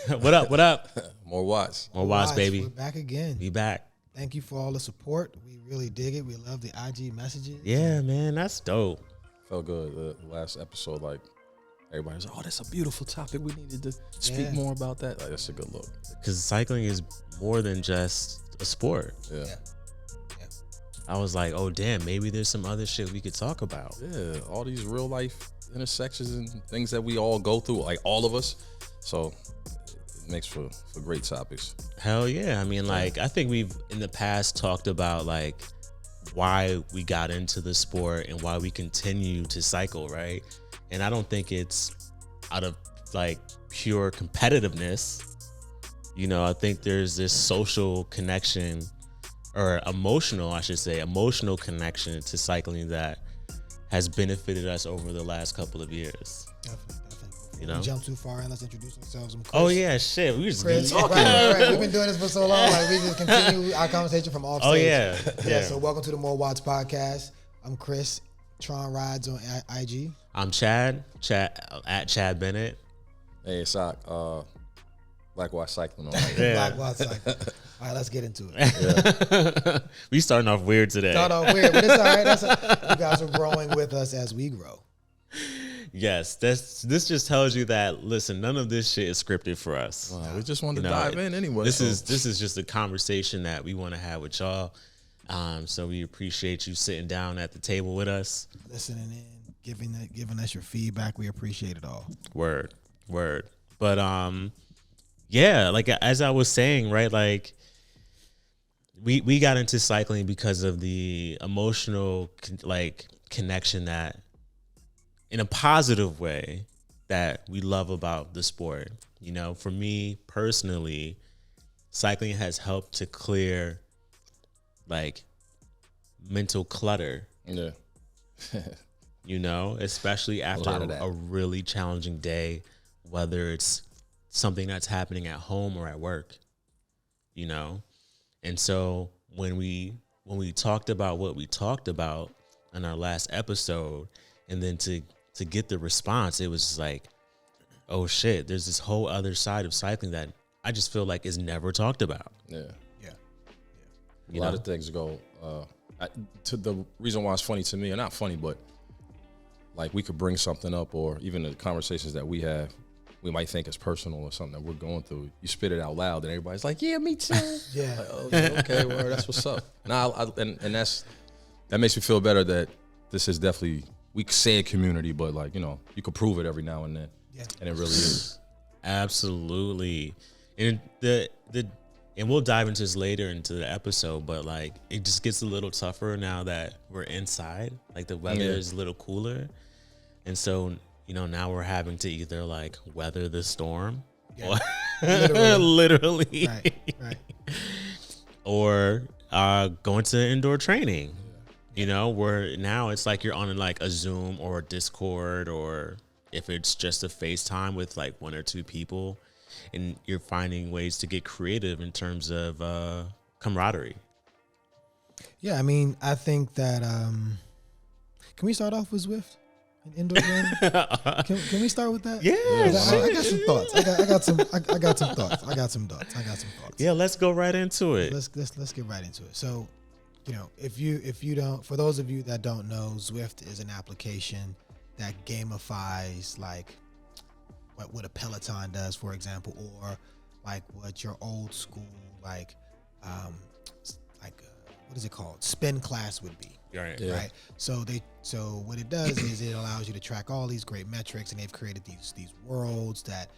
What up? What up? More watts. More watts, baby. We're back again. We back. Thank you for all the support. We really dig it. We love the IG messages. Yeah, man, that's dope. Felt good. The last episode, like, everybody was like, oh, that's a beautiful topic. We needed to speak more about that. Like, that's a good look. Because cycling is more than just a sport. Yeah. I was like, oh, damn, maybe there's some other shit we could talk about. Yeah, all these real life intersections and things that we all go through, like all of us. So it makes for great topics. Hell yeah. I mean, like, I think we've in the past talked about like why we got into the sport and why we continue to cycle, right? And I don't think it's out of like pure competitiveness. You know, I think there's this social connection, or emotional, I should say, emotional connection to cycling that has benefited us over the last couple of years. Definitely. You know? Jump too far and let's introduce ourselves. I'm Chris. Oh yeah, shit. We just Chris. talking. Right. We've been doing this for so long. Like we just continue our conversation from off stage. Oh yeah. Yeah. So welcome to the More Watts podcast. I'm Chris. Tron Rides on IG. I'm Chad at Chad Bennett. Hey, Sock. Black Watch Cycling on Black Watts Cycling. All right, let's get into it. Yeah. We starting off weird today. Start off weird, but it's all right. You guys are growing with us as we grow. Yes, this just tells you that, listen, none of this shit is scripted for us. We just wanted to dive in anyway. This is just a conversation that we want to have with y'all. So we appreciate you sitting down at the table with us, listening in, giving us your feedback. We appreciate it all. Word. But yeah, like as I was saying, right, like we got into cycling because of the emotional connection that, in a positive way, that we love about the sport. You know, for me personally, cycling has helped to clear like mental clutter. Yeah. You know, especially after a really challenging day, whether it's something that's happening at home or at work, you know? And so when we talked about what we talked about in our last episode, and then to get the response, it was just like, oh shit, there's this whole other side of cycling that I just feel like is never talked about. Yeah. A lot of things go to the reason why it's funny to me, or not funny, but like we could bring something up, or even the conversations that we have, we might think it's personal or something that we're going through. You spit it out loud and everybody's like, yeah, me too. Yeah. Like, oh, okay, well, that's what's up. And that makes me feel better that this is definitely, we say a community, but like, you know, you could prove it every now and then. Yeah. And it really is. Absolutely. And and we'll dive into this later into the episode, but like it just gets a little tougher now that we're inside. Like the weather is a little cooler. And so, you know, now we're having to either like weather the storm, or literally. Right. Or go into indoor training. You know, where now it's like you're on like a Zoom or a Discord, or if it's just a FaceTime with like one or two people, and you're finding ways to get creative in terms of camaraderie. Yeah, I mean, I think that can we start off with Zwift and indoor training? Can we start with that? Yeah, I got some thoughts. I got some thoughts. Yeah, let's go right into it. Let's get right into it. So, you know, if you don't, for those of you that don't know, Zwift is an application that gamifies like what a Peloton does, for example, or like what your old school what is it called? Spin class would be. Right. Yeah. Right. So what it does is it allows you to track all these great metrics, and they've created these worlds that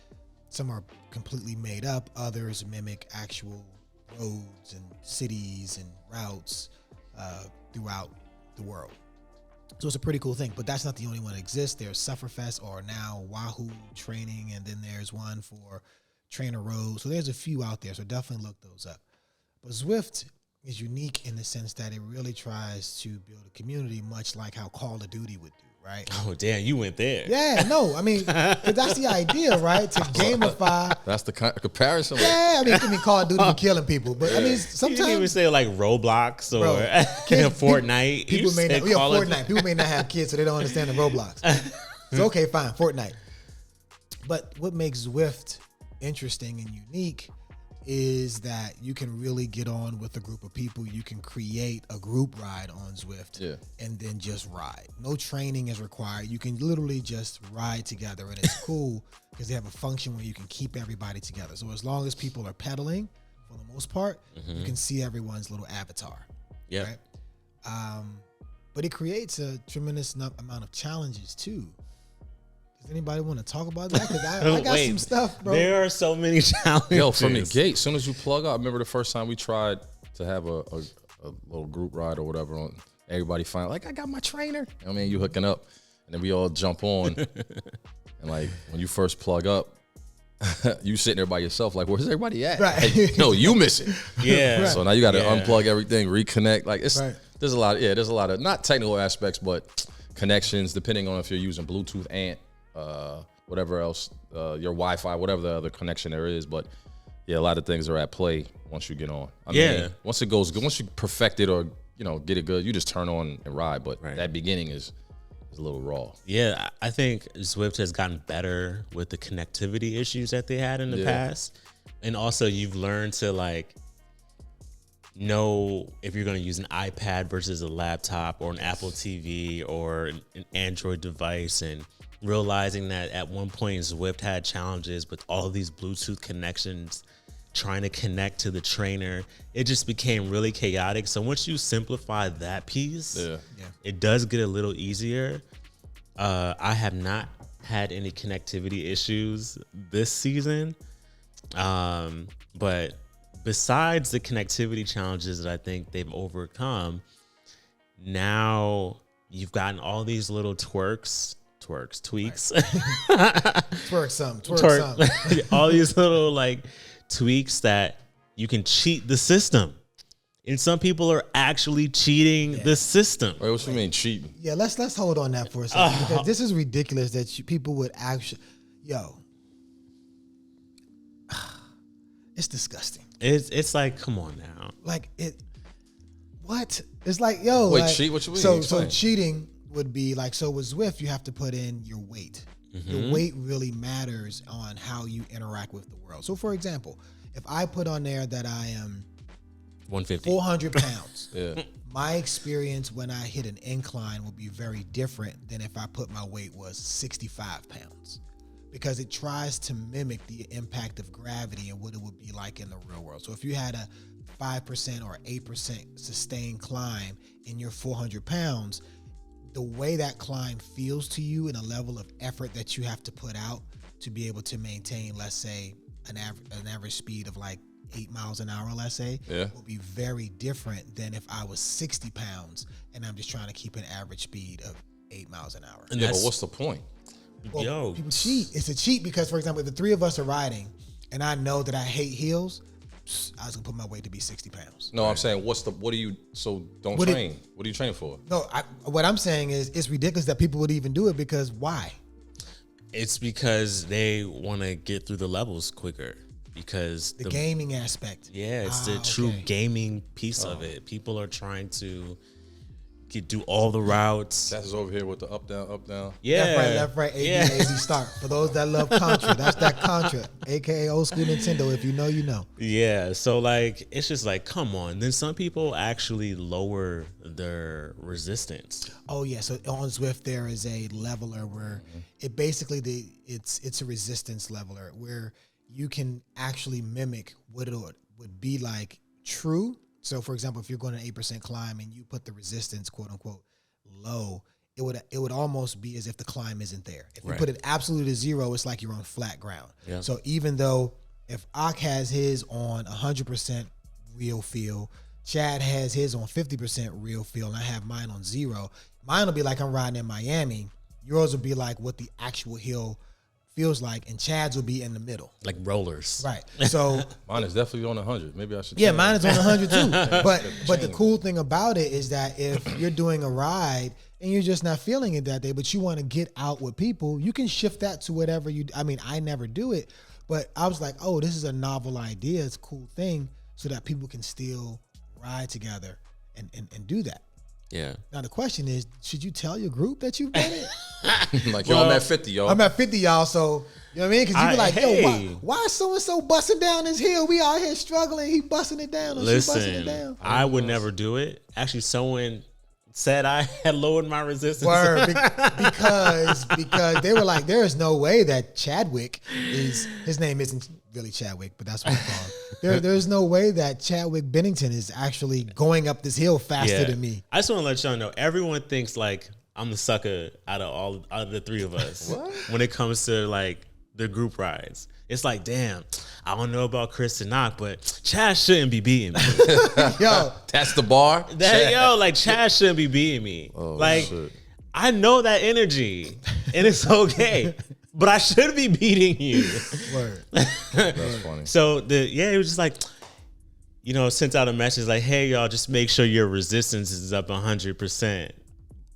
some are completely made up, others mimic actual roads and cities and routes throughout the world. So it's a pretty cool thing, but that's not the only one that exists. There's Sufferfest, or now Wahoo Training, and then there's one for Trainer Road. So there's a few out there, so definitely look those up. But Zwift is unique in the sense that it really tries to build a community, much like how Call of Duty would do, right? Oh, damn, you went there. Yeah, no, I mean, 'cause that's the idea, right? To gamify. That's the comparison. Yeah, I mean, Call of Duty be killing people, but I mean, sometimes You didn't even say like Roblox or Fortnite. People may not. Fortnite. People may not have kids, so they don't understand the Roblox. So okay, fine, Fortnite. But what makes Zwift interesting and unique is that you can really get on with a group of people. You can create a group ride on Zwift and then just ride. No training is required. You can literally just ride together, and it's cool because they have a function where you can keep everybody together. So as long as people are pedaling, for the most part, you can see everyone's little avatar. Yeah. Right? But it creates a tremendous amount of challenges too. Does anybody want to talk about that? Because I got some stuff, bro. There are so many challenges. Yo, from the gate, as soon as you plug up, I remember the first time we tried to have a little group ride or whatever. On everybody finally like, I got my trainer. I mean, you hooking up, and then we all jump on, and like when you first plug up, you sitting there by yourself, like, where's everybody at? Right. Like, no, you miss it. Yeah. So now you got to unplug everything, reconnect. Like it's there's a lot of not technical aspects, but connections, depending on if you're using Bluetooth, ANT, whatever else, your Wi-Fi, whatever the other connection there is. But yeah, a lot of things are at play once you get on. I mean, once you perfect it or get it good, you just turn on and ride. But that beginning is a little raw. Yeah, I think Zwift has gotten better with the connectivity issues that they had in the past. And also you've learned to like know if you're going to use an iPad versus a laptop or an Apple TV or an Android device, and realizing that at one point Zwift had challenges with all these Bluetooth connections trying to connect to the trainer. It just became really chaotic. So once you simplify that piece, it does get a little easier. I have not had any connectivity issues this season. But besides the connectivity challenges that I think they've overcome, now you've gotten all these little tweaks. Twerk some. All these little like tweaks that you can cheat the system. And some people are actually cheating the system. Wait, what you mean cheating? Yeah, let's hold on that for a second, because this is ridiculous that people would actually, it's disgusting. It's like, come on now. Like what? It's like, Wait, cheat? What you mean? So cheating would be like, so with Zwift, you have to put in your weight. Your weight really matters on how you interact with the world. So for example, if I put on there that I am 150, 400 pounds, my experience when I hit an incline will be very different than if I put my weight was 65 pounds, because it tries to mimic the impact of gravity and what it would be like in the real world. So if you had a 5% or 8% sustained climb and you're 400 pounds, the way that climb feels to you and a level of effort that you have to put out to be able to maintain, let's say, an average speed of like 8 miles an hour, let's say, will be very different than if I was 60 pounds and I'm just trying to keep an average speed of 8 miles an hour. Yeah, but what's the point? Well, people cheat. It's a cheat because, for example, if the three of us are riding and I know that I hate heels, I was gonna put my weight to be 60 pounds. No, I'm saying, don't train. What are you training for? No, what I'm saying is it's ridiculous that people would even do it, because why? It's because they want to get through the levels quicker. Because the gaming aspect. Yeah, it's the true gaming piece of it. People are trying to do all the routes. That's over here with the up, down. Yeah. Left, right, A, B, start. For those that love Contra, that's that Contra, aka old school Nintendo. If you know, you know. Yeah, so like, it's just like, come on. Then some people actually lower their resistance. Oh yeah, so on Zwift there is a leveler where it basically it's a resistance leveler where you can actually mimic what it would be like true. So for example, if you're going an 8% climb and you put the resistance, quote unquote, low, it would almost be as if the climb isn't there. If you put it absolutely to zero, it's like you're on flat ground. Yeah. So even though if Ak has his on 100% real feel, Chad has his on 50% real feel, and I have mine on zero, mine will be like I'm riding in Miami. Yours will be like what the actual hill feels like, and Chad's will be in the middle, like rollers. Right. So mine is definitely on 100. Maybe I should. Yeah, mine is on 100 too. But the cool thing about it is that if you're doing a ride and you're just not feeling it that day, but you want to get out with people, you can shift that to whatever you. I mean, I never do it, but I was like, oh, this is a novel idea. It's a cool thing, so that people can still ride together and do that. Yeah. Now the question is, should you tell your group that you've done it? Like, yo, I'm at 50, yo. I'm at 50, y'all. So you know what I mean? Because you be like, hey. yo, why is so and so busting down this hill? We out here struggling. He busting it down. Or she busting it Listen, down. I would never do it. Actually, someone said I had lowered my resistance. Word, because they were like, there is no way that Chadwick his name isn't really Chadwick, but that's what we call him. There's no way that Chadwick Bennington is actually going up this hill faster than me. I just want to let y'all know, everyone thinks like I'm the sucker out of the three of us when it comes to like the group rides. It's like, damn, I don't know about Chris and Knock, but Chad shouldn't be beating me. Yo, That's the bar. Like Chad shouldn't be beating me. Oh, like, shit. I know that energy, and it's okay, but I should be beating you. word. That's funny. So it was just like, sent out a message like, hey y'all, just make sure your resistance is up 100%.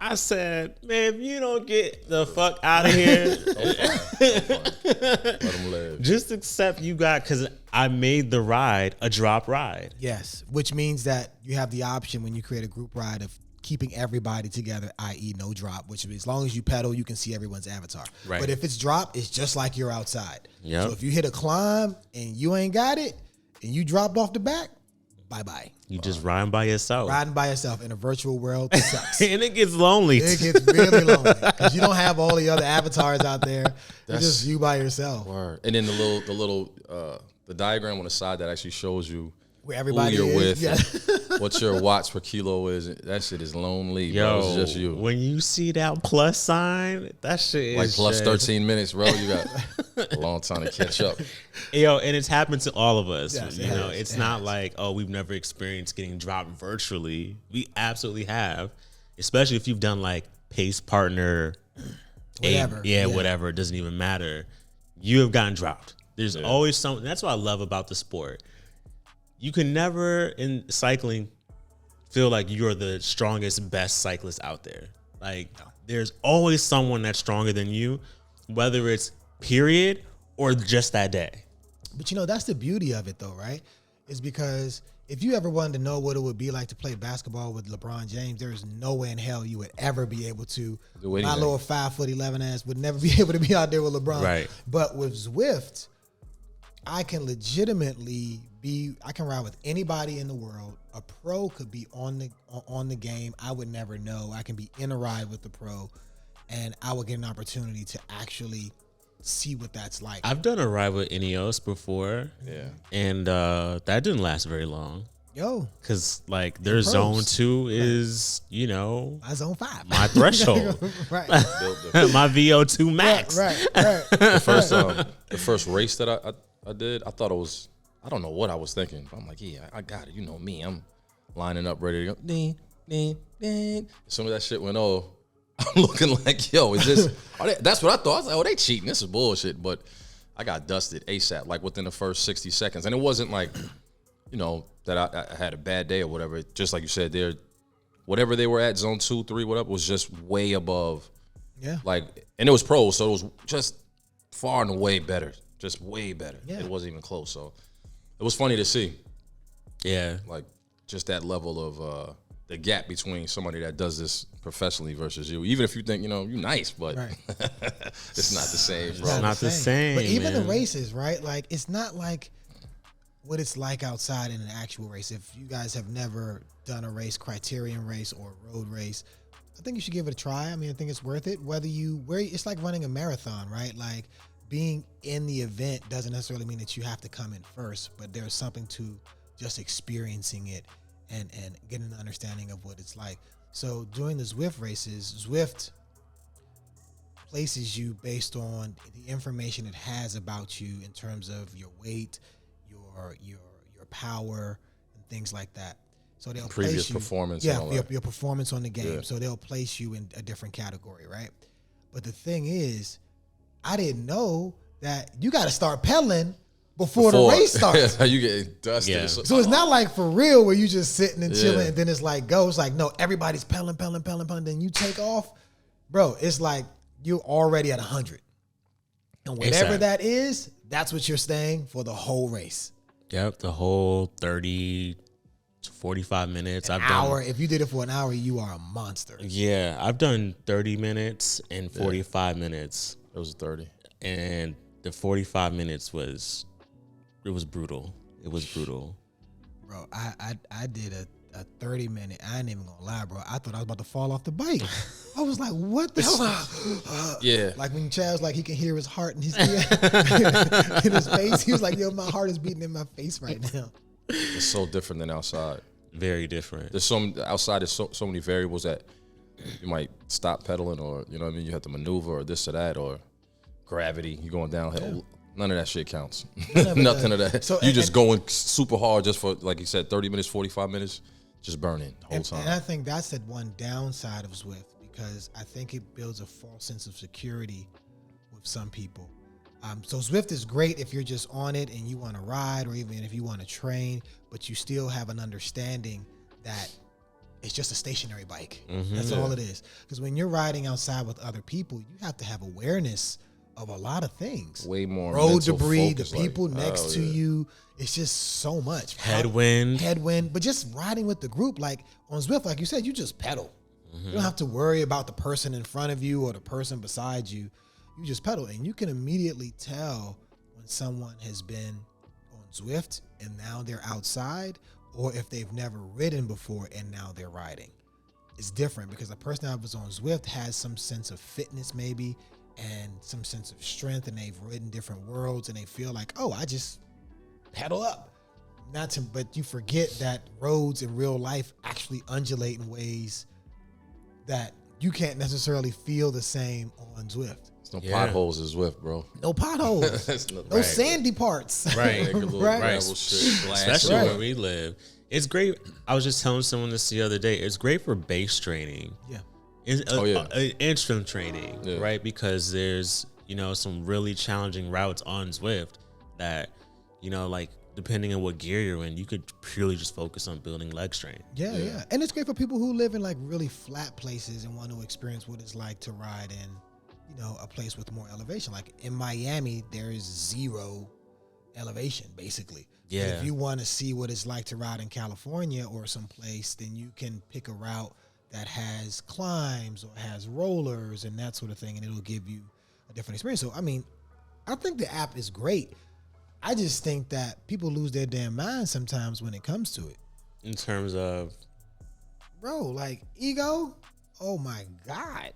I said, man, if you don't get the fuck out of here, Let them live. just accept you got, because I made the ride a drop ride. Yes, which means that you have the option when you create a group ride of keeping everybody together, i.e. no drop, which as long as you pedal, you can see everyone's avatar. Right. But if it's drop, it's just like you're outside. Yep. So if you hit a climb and you ain't got it and you dropped off the back, bye-bye. You just riding by yourself. Riding by yourself in a virtual world sucks. And it gets lonely. It gets really lonely because you don't have all the other avatars out there. It's just you by yourself. Word. And then the diagram on the side that actually shows you Where everybody who you're is. with, Yeah. what your watts per kilo is. That shit is lonely, bro. Yo, It's just you. when you see that plus sign, that shit Like is plus just- 13 minutes, bro. You got a long time to catch up. Yo, and it's happened to all of us. Yes, you it know, has. it's It not has. like, oh, we've never experienced getting dropped virtually. We absolutely have, especially if you've done like pace partner, Whatever. whatever. It doesn't even matter. You have gotten dropped. There's always something. That's what I love about the sport. You can never in cycling feel like you're the strongest, best cyclist out there. Like there's always someone that's stronger than you, whether it's period or just that day. But that's the beauty of it though, right? Is because if you ever wanted to know what it would be like to play basketball with LeBron James, there's no way in hell you would ever be able to. Do My anything. little 5'11" ass would never be able to be out there with LeBron. Right. But with Zwift, I can legitimately I can ride with anybody in the world. A pro could be on the game. I would never know. I can be in a ride with the pro, and I would get an opportunity to actually see what that's like. I've done a ride with Ineos before. Yeah. And that didn't last very long. Yo, Because like their pros. zone 2 is, my zone 5. my threshold. Right. My VO2 max. Right. The first race that I did, I thought it was, I don't know what I was thinking. I'm like, yeah, I got it. You know me. I'm lining up ready to go. Ding, ding, ding. As soon as that shit went, I'm looking like, yo, is this? That's what I thought. I was like, oh, they cheating. This is bullshit. But I got dusted ASAP, like within the first 60 seconds. And it wasn't like, that I had a bad day or whatever. Just like you said, whatever they were at, zone 2, 3, whatever, was just way above. Yeah. Like, and it was pros, so it was just far and away better. Just way better. Yeah. It wasn't even close. So it was funny to see, Yeah. like, just that level of the gap between somebody that does this professionally versus you. Even if you think, you're nice, but Right. it's not the same, bro. It's not the same. But even man. the races, right? Like, it's not like what it's like outside in an actual race. If you guys have never done a race, criterion race or road race, I think you should give it a try. I mean, I think it's worth it. It's like running a marathon, right? Like, being in the event doesn't necessarily mean that you have to come in first, but there's something to just experiencing it and getting an understanding of what it's like. So during the Zwift races, Zwift places you based on the information it has about you in terms of your weight, your power, and things like that. So they'll Previous place you, performance yeah, and all that. your performance on the game. Yeah. So they'll place you in a different category, right? But the thing is, I didn't know that you got to start pedaling before the race starts. you get dusted. Yeah. So it's not like for real where you just sitting and chilling Yeah. and then it's like go. It's like, no, everybody's pedaling, then you take off. Bro, it's like you're already at 100. And whatever Exactly. that is, that's what you're staying for the whole race. Yep, the whole 30, 45 minutes. I've hour. done, If you did it for an hour, you are a monster. yeah, I've done 30 minutes and 45 minutes. It was 30. And the 45 minutes was brutal. It was brutal. Bro, I did a 30-minute. I ain't even gonna lie, bro. I thought I was about to fall off the bike. I was like, what the hell? Yeah. Like when Chad's like, he can hear his heart in his in his face. He was like, yo, my heart is beating in my face right now. It's so different than outside. Very different. There's outside. There's so many variables that you might stop pedaling, or you know what I mean. You have to maneuver, or this or that, or gravity. You going downhill. Yeah. None of that shit counts. Nothing of that. So, you just going super hard just for, like you said, 30 minutes, 45 minutes, just burning the whole time. And I think that's the one downside of Zwift, because I think it builds a false sense of security with some people. So Zwift is great if you're just on it and you want to ride, or even if you want to train, but you still have an understanding that it's just a stationary bike. Mm-hmm. That's all it is. Because when you're riding outside with other people, you have to have awareness of a lot of things. Way more road debris, the people next to you. It's just so much. Headwind. But just riding with the group, like on Zwift, like you said, you just pedal. Mm-hmm. You don't have to worry about the person in front of you or the person beside you. You just pedal, and you can immediately tell when someone has been on Zwift and now they're outside, or if they've never ridden before and now they're riding. It's different because the person that was on Zwift has some sense of fitness maybe, and some sense of strength, and they've ridden different worlds, and they feel like, oh, I just pedal up. But you forget that roads in real life actually undulate in ways that you can't necessarily feel the same on Zwift. There's no potholes in Zwift, bro. No potholes. No sandy parts. Right. Right. Especially where we live. It's great. I was just telling someone this the other day. It's great for base training. Yeah. And strength training, right? Because there's, some really challenging routes on Zwift that, like depending on what gear you're in, you could purely just focus on building leg strength. Yeah. And it's great for people who live in like really flat places and want to experience what it's like to ride in, a place with more elevation. Like in Miami, there is 0 elevation basically. Yeah. But if you want to see what it's like to ride in California or someplace, then you can pick a route that has climbs or has rollers and that sort of thing, and it'll give you a different experience. So, I mean, I think the app is great. I just think that people lose their damn minds sometimes when it comes to it. In terms of? Bro, like ego? Oh, my God.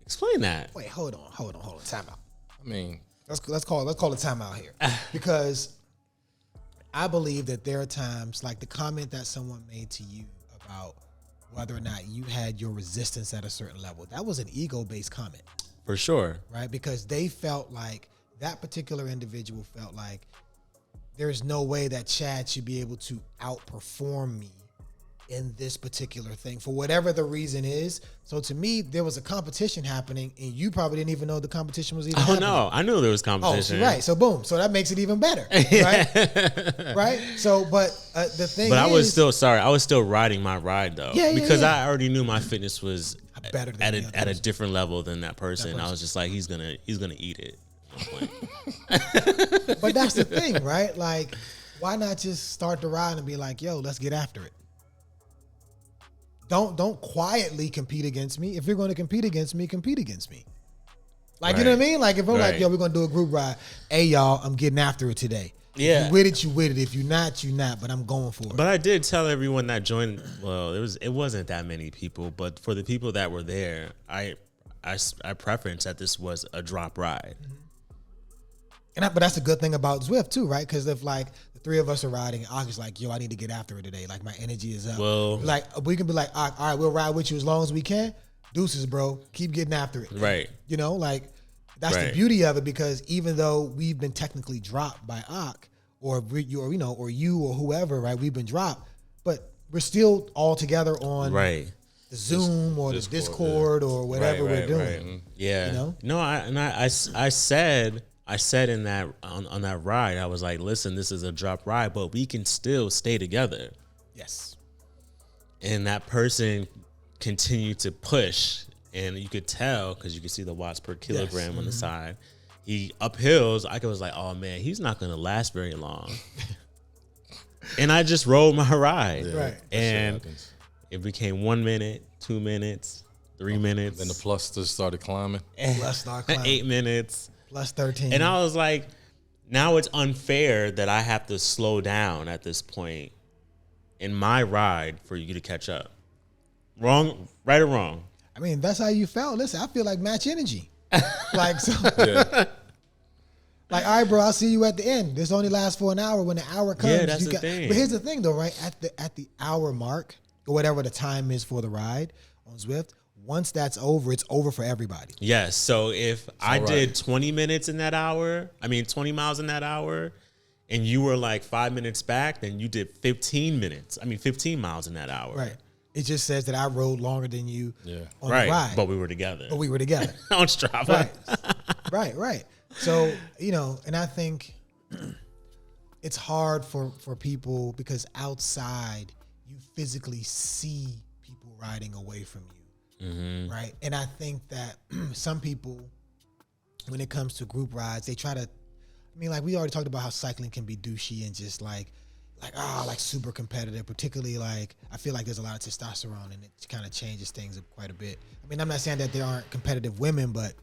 Explain that. Wait, hold on. Time out. I mean, let's call a timeout here. Because I believe that there are times, like the comment that someone made to you about whether or not you had your resistance at a certain level. That was an ego-based comment. For sure. Right? Because they felt like, that particular individual felt like, there's no way that Chad should be able to outperform me in this particular thing, for whatever the reason is. So to me, there was a competition happening, and you probably didn't even know the competition was even happening. No, I knew there was competition. Oh, right. So boom. So that makes it even better, right? Right. So, but the thing But I was still riding my ride though, because I already knew my fitness was better than at a different level than that person. I was just like, he's gonna eat it. But that's the thing, right? Like, why not just start the ride and be like, yo, let's get after it. Don't quietly compete against me. If you're going to compete against me, compete against me. Like, you know what I mean? Like, if I'm like, yo, we're going to do a group ride. Hey, y'all, I'm getting after it today. Yeah. If you with it, you with it. If you're not, you're not. But I'm going for it. But I did tell everyone that joined, well, it wasn't that many people. But for the people that were there, I preference that this was a drop ride. But that's the good thing about Zwift, too, right? Because if, like, the 3 of us are riding, and is like, yo, I need to get after it today. Like, my energy is up. Well, like, we can be like, all right, we'll ride with you as long as we can. Deuces, bro. Keep getting after it. Right. Like, that's the beauty of it, because even though we've been technically dropped by or you or whoever, right? We've been dropped, but we're still all together on the Zoom or the Discord or whatever we're doing. Right. Yeah. No, I said in that on that ride, I was like, listen, this is a drop ride, but we can still stay together. Yes. And that person continued to push, and you could tell because you could see the watts per kilogram on the side. He uphills. I was like, oh man, he's not gonna last very long. And I just rode my ride. Yeah, Right. And that shit happens. it became 1 minute, 2 minutes, 3 minutes. Then the plus just started climbing. Plus start climbing. 8 minutes. Plus 13. And I was like, now it's unfair that I have to slow down at this point in my ride for you to catch up. Wrong, right or wrong? I mean, that's how you felt. Listen, I feel like match energy. Like, so, Yeah. like, all right, bro, I'll see you at the end. This only lasts for an hour. When the hour comes, Yeah, that's the thing. But here's the thing, though, right? At the hour mark, or whatever the time is for the ride on Zwift, once that's over, it's over for everybody. Yes. So if I all did right. 20 minutes in that hour, 20 miles in that hour, and you were like 5 minutes back, then you did 15 miles in that hour. Right. It just says that I rode longer than you on Right. the ride. But we were together. But we were together. On Strava. Right. So, and I think it's hard for people because outside you physically see people riding away from you. Mm-hmm. Right. And I think that some people, when it comes to group rides, they try to, like we already talked about how cycling can be douchey and just like super competitive, particularly like I feel like there's a lot of testosterone and it kind of changes things up quite a bit. I mean, I'm not saying that there aren't competitive women, but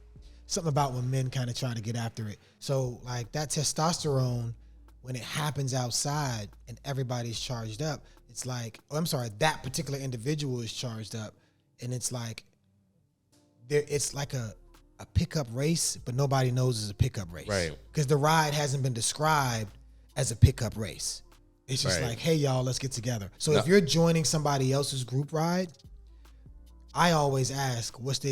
something about when men kind of try to get after it. So like that testosterone, when it happens outside and everybody's charged up, it's like, that particular individual is charged up and it's like, it's like a pickup race, but nobody knows it's a pickup race. Right. Because the ride hasn't been described as a pickup race. It's just Right. like, hey, y'all, let's get together. So if you're joining somebody else's group ride, I always ask, what's the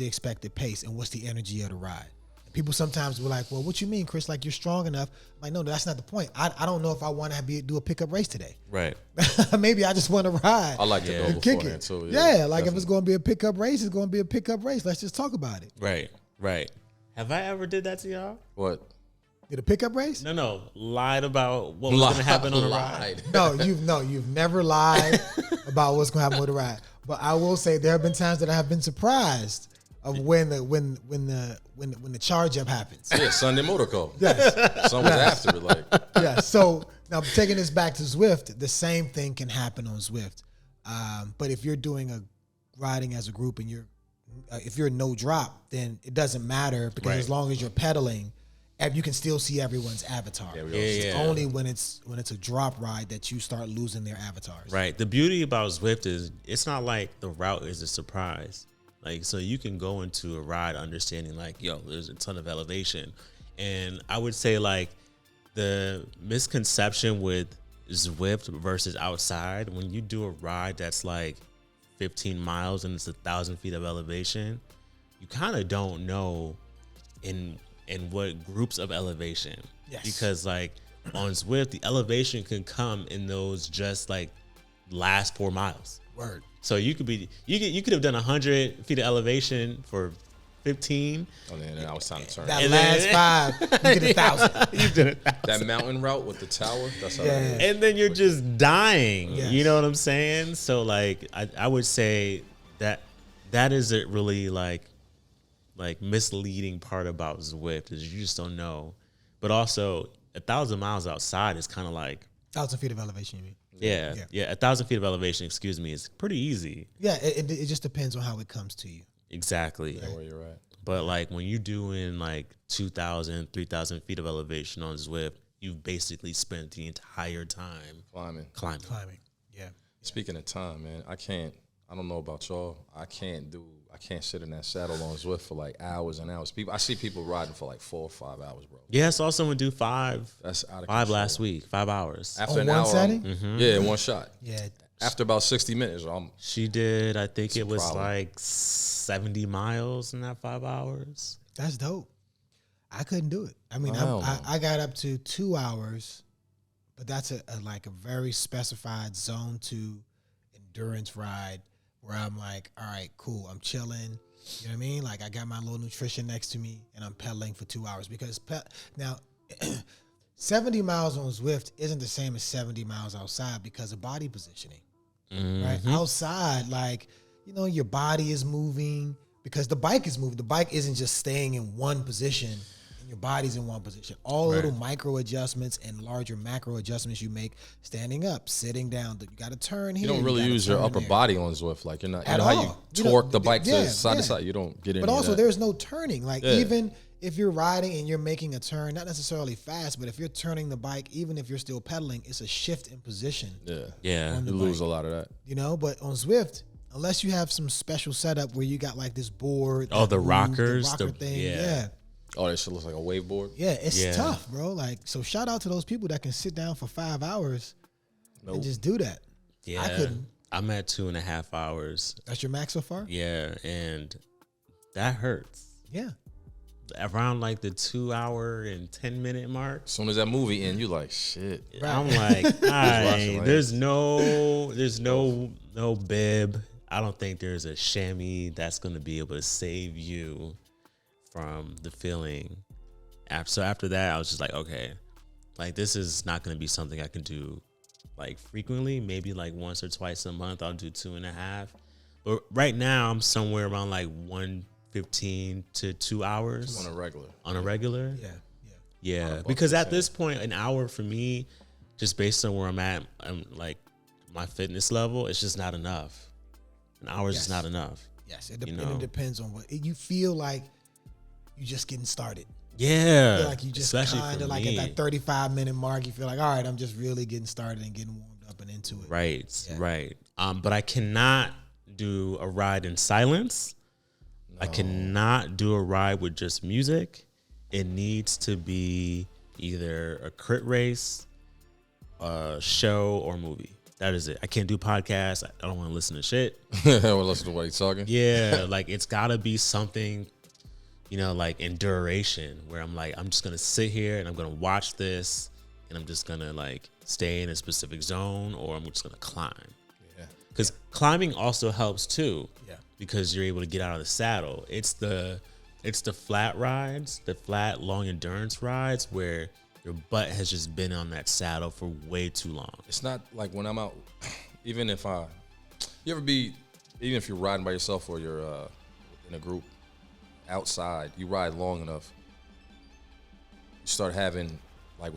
expected pace and what's the energy of the ride? And people sometimes will like, well, what you mean, Chris? Like you're strong enough? I'm like, no, that's not the point. I don't know if I want to do a pickup race today. Right. Maybe I just want to ride. I like to Yeah. go and kick beforehand it. too. Yeah, like if definitely. it's going to be a pickup race, it's going to be a pickup race. Let's just talk about it. Right. Have I ever did that to y'all? What? Did a pickup race? No. Lied about what was going to happen on the ride. You've never lied about what's going to happen with the ride. But I will say there have been times that I have been surprised of when the charge up happens. Yeah, Sunday Motor Co. Yes. Some was after it. Like, Yeah. So now taking this back to Zwift, the same thing can happen on Zwift. But if you're doing riding as a group and if you're no drop, then it doesn't matter because Right. as long as you're pedaling, you can still see everyone's avatar. Yeah, It's only when it's a drop ride that you start losing their avatars. Right. The beauty about Zwift is it's not like the route is a surprise. Like, so you can go into a ride understanding like, there's a ton of elevation. And I would say like the misconception with Zwift versus outside, when you do a ride that's like 15 miles and it's 1,000 feet of elevation, you kind of don't know in what groups of elevation. Yes. Because like on Zwift, the elevation can come in those just like last 4 miles. Word. So you could have done 100 feet of elevation for 15. oh, then I was time to turn. That And last then- 5, you did 1,000. You did it. That mountain route with the tower. That's how Yeah. that is. And then you're just dying. Yes. You know what I'm saying? So like I would say that is a really like misleading part about Zwift is you just don't know. But also 1,000 miles outside is kind of like 1,000 feet of elevation, you mean? yeah, 1,000 feet of elevation, excuse me, is pretty easy. Yeah, it just depends on how it comes to you. Exactly. Where you're at. But like when you're doing like 2,000, 3,000 feet of elevation on Zwift, you've basically spent the entire time Climbing. climbing. Yeah. Speaking of time, man, I don't know about y'all. I can't sit in that saddle on Zwift for like hours and hours. I see people riding for like 4 or 5 hours, bro. Yeah, I saw someone do 5 That's out of five control. last week, 5 hours. After On an one hour, setting? yeah, in one shot. Yeah. After about 60 minutes, She did, I think it a was problem. like 70 miles in that 5 hours. That's dope. I couldn't do it. I mean, Hell no. I got up to 2 hours, but that's a very specified zone 2 endurance ride where I'm like, all right, cool. I'm chilling. You know what I mean? Like I got my little nutrition next to me and I'm pedaling for 2 hours because now 70 miles on Zwift isn't the same as 70 miles outside because of body positioning, right? Outside, like, your body is moving because the bike is moving. The bike isn't just staying in one position Your body's in one position. All little micro adjustments and larger macro adjustments you make, standing up, sitting down. You got to turn here. You don't really use your upper body on Zwift. Like you're not. You know how you torque the bike to side to side. You don't get in. But also, there's no turning. Like even if you're riding and you're making a turn, not necessarily fast, but if you're turning the bike, even if you're still pedaling, it's a shift in position. Yeah. You lose a lot of that. You know, but on Zwift, unless you have some special setup where you got like this board. Oh, the rockers, the rocker thing. Yeah. Oh, that shit looks like a waveboard. Yeah, it's tough, bro. Like, so shout out to those people that can sit down for 5 hours and just do that. Yeah, I couldn't. I'm at 2.5 hours. That's your max so far? Yeah, and that hurts. Yeah. Around like the 2 hour and 10 minute mark. As soon as that movie ends, you like shit. Right. I'm like, all right, there's no bib. I don't think there's a chamois that's gonna be able to save you from the feeling. So after that, I was just like, okay, like this is not going to be something I can do like frequently. Maybe like once or twice a month, I'll do 2.5. But right now, I'm somewhere around like 1:15 to 2 hours on a regular. Yeah. Because at this point, an hour for me, just based on where I'm at, I'm like my fitness level, it's just not enough. An hour is just not enough. Yes, it depends on what you feel like. You just getting started. Yeah. Like you just kind of like at that 35-minute mark, you feel like, all right, I'm just really getting started and getting warmed up and into it. Right. But I cannot do a ride in silence. No. I cannot do a ride with just music. It needs to be either a crit race, a show, or movie. That is it. I can't do podcasts. I don't want to listen to shit. I want to listen to what he's talking. Yeah, like it's got to be something, you know, like in duration where I'm like, I'm just going to sit here and I'm going to watch this and I'm just going to like stay in a specific zone or I'm just going to climb. Yeah. Because climbing also helps too. Yeah. Because you're able to get out of the saddle. It's the flat rides, the flat long endurance rides where your butt has just been on that saddle for way too long. It's not like when I'm out, even if you're riding by yourself or you're in a group outside, you ride long enough, you start having like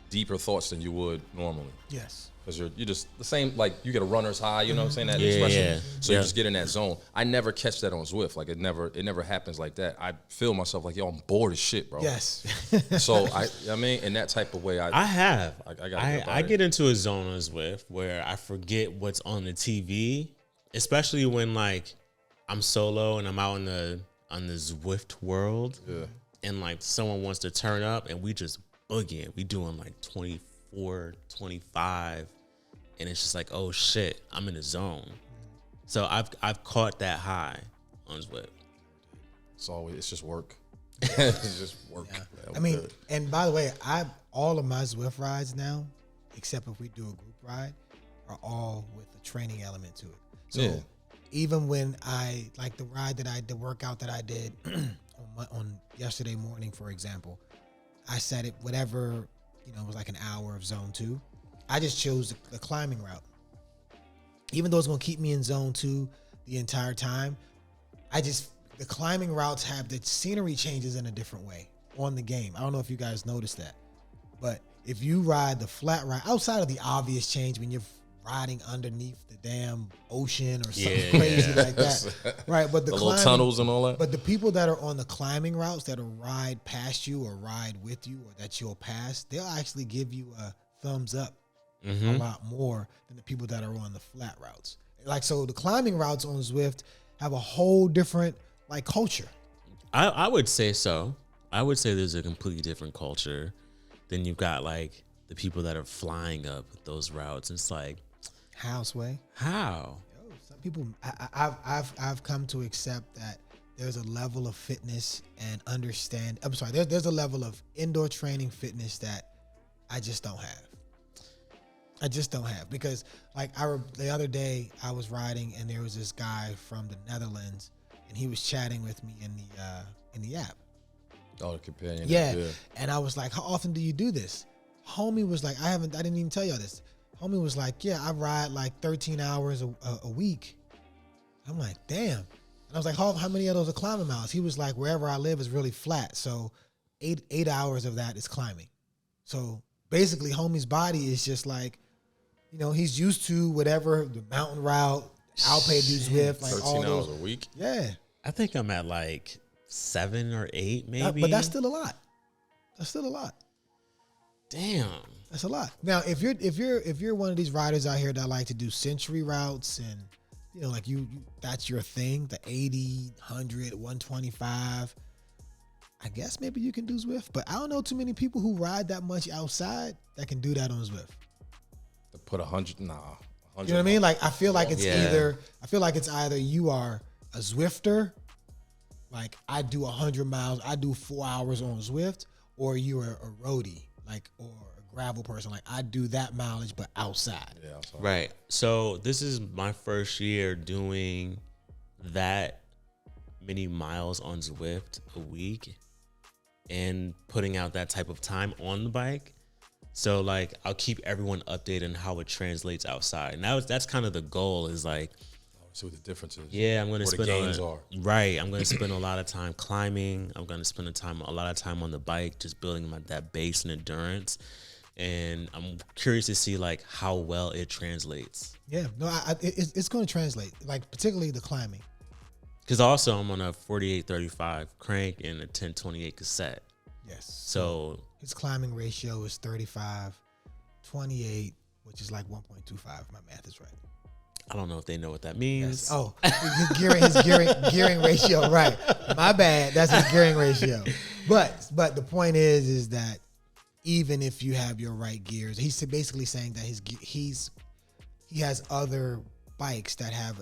deeper thoughts than you would normally. Yes. Because you're just the same, like you get a runner's high, you know what I'm saying? That expression. Yeah. So you just get in that zone. I never catch that on Zwift. Like it never happens like that. I feel myself like, yo, I'm bored as shit, bro. Yes. So I mean, in that type of way, I get into a zone on Zwift where I forget what's on the TV, especially when like I'm solo and I'm out on the Zwift world. Yeah. And like someone wants to turn up and we just boogieing. We doing like 24, 25, and it's just like, oh shit, I'm in the zone. So I've caught that high on Zwift. It's just work. It's just work. Yeah. I mean, and by the way, all of my Zwift rides now, except if we do a group ride, are all with a training element to it. So even when I like the workout that I did on yesterday morning, for example, I set it whatever. You know, it was like an hour of zone 2. I just chose the climbing route. Even though it's going to keep me in zone 2 the entire time, the climbing routes have the scenery changes in a different way on the game. I don't know if you guys noticed that. But if you ride the flat ride, outside of the obvious change when you're riding underneath the damn ocean or something crazy like that. Right, but the little tunnels and all that. But the people that are on the climbing routes that'll ride past you or ride with you or that you'll pass, they'll actually give you a thumbs up a lot more than the people that are on the flat routes. Like, so the climbing routes on Zwift have a whole different like culture. I would say so. I would say there's a completely different culture. Then you've got like the people that are flying up those routes. It's like, Houseway. How? Some people, I've come to accept that there's a level of fitness and understand. I'm sorry. There's a level of indoor training fitness that I just don't have. Because like the other day I was riding and there was this guy from the Netherlands and he was chatting with me in the app. Oh, the companion. Yeah. And I was like, how often do you do this? Homie was like, I didn't even tell y'all this. Homie was like, yeah, I ride like 13 hours a week. I'm like, damn. And I was like, how many of those are climbing miles? He was like, wherever I live is really flat. So eight hours of that is climbing. So basically, homie's body is just like, he's used to whatever the mountain route, Alpe do Zwift, like 13 all hours those. a week. Yeah, I think I'm at like 7 or 8, maybe. but that's still a lot. That's still a lot. Damn. That's a lot. Now, if you're one of these riders out here that like to do century routes and like you that's your thing, the 80, 100, 125. I guess maybe you can do Zwift, but I don't know too many people who ride that much outside that can do that on Zwift. To put 100, nah. 100 You know what I mean? Like I feel like it's Yeah. either you are a Zwifter, like I do 100 miles, I do 4 hours on Zwift, or you are a roadie, like or a gravel person, like I do that mileage but outside. Yeah, Right. So this is my first year doing that many miles on Zwift a week and putting out that type of time on the bike. So like I'll keep everyone updated on how it translates outside. Now that's kind of the goal is like, see what the difference is. yeah, I'm going to Where spend the gains are. Right. I'm going to spend a lot of time climbing. I'm going to spend a lot of time on the bike, just building that base and endurance. And I'm curious to see like how well it translates. Yeah, no, it's going to translate, like particularly the climbing. Because also I'm on a 48-35 crank and a 10-28 cassette. Yes. So His climbing ratio is 35, 28, which is like 1.25. If my math is right. I don't know if they know what that means. Yes. Oh, his gearing ratio. Right. My bad. That's his gearing ratio. But the point is that even if you have your right gears, he's basically saying that he has other bikes that have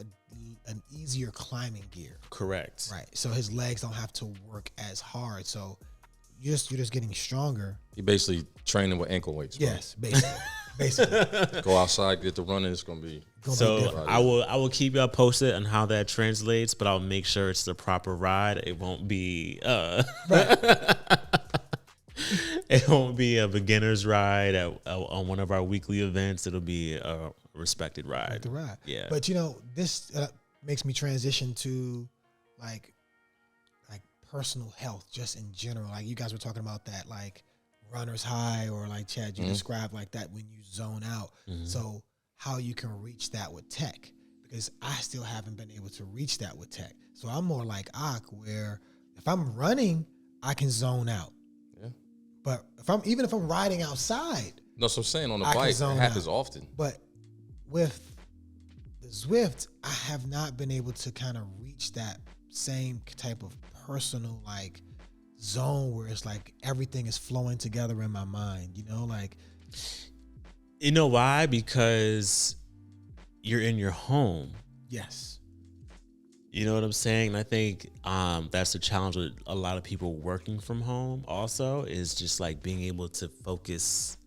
an easier climbing gear. Correct. Right. So his legs don't have to work as hard. So you're just getting stronger. He basically training with ankle weights. Bro. Yes, basically. Go outside, get the running. It's gonna be. So I will keep y'all posted on how that translates, but I'll make sure it's the proper ride. It won't be it won't be a beginner's ride on one of our weekly events. It'll be a respected ride. The ride. Yeah. But this makes me transition to like personal health just in general. Like you guys were talking about that, like runner's high, or like Chad, you described like that when you zone out. So how you can reach that with tech, because I still haven't been able to reach that with tech. So I'm more like Ak, where if I'm running, I can zone out. Yeah. But if I'm riding outside, No, so I'm saying on the I can bike, it zone happens out. often. But with the Zwift, I have not been able to kind of reach that same type of personal like zone where it's like everything is flowing together in my mind, like. You know why? Because you're in your home. Yes. You know what I'm saying? And I think that's the challenge with a lot of people working from home also, is just like being able to focus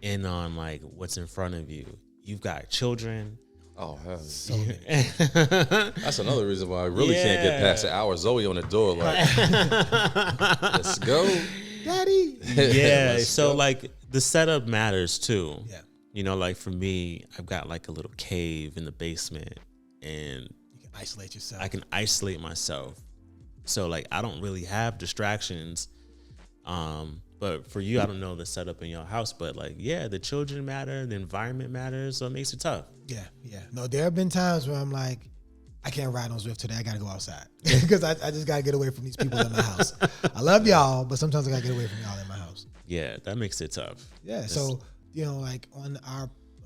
in on like what's in front of you. You've got children. Oh, hell. So many. That's another reason why I really can't get past the hour. Zoe on the door, like, let's go. Daddy. Yeah. Let's So go. like the setup matters too. Yeah. Like for me, I've got like a little cave in the basement and You can isolate yourself. I can isolate myself. So like I don't really have distractions. But for you, I don't know the setup in your house, but like, yeah, the children matter, the environment matters, so it makes it tough. Yeah. No, there have been times where I'm like, I can't ride on Zwift today. I got to go outside because I just got to get away from these people in my house. I love y'all, but sometimes I got to get away from y'all in my house. Yeah, that makes it tough. Yeah. So, like on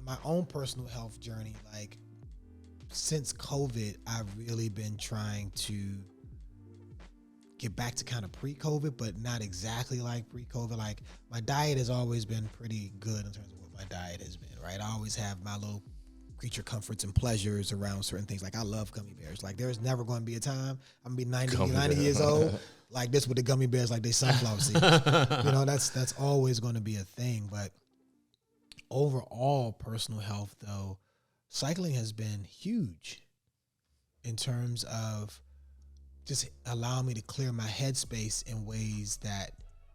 my own personal health journey, like since COVID, I've really been trying to get back to kind of pre-COVID, but not exactly like pre-COVID. Like my diet has always been pretty good in terms of what my diet has been, right? I always have my little creature comforts and pleasures around certain things. Like I love gummy bears. Like there's never going to be a time I'm going to be 90 years old like this with the gummy bears, like they sunflower seeds. That's always going to be a thing. But overall personal health though, cycling has been huge in terms of just allow me to clear my headspace in ways that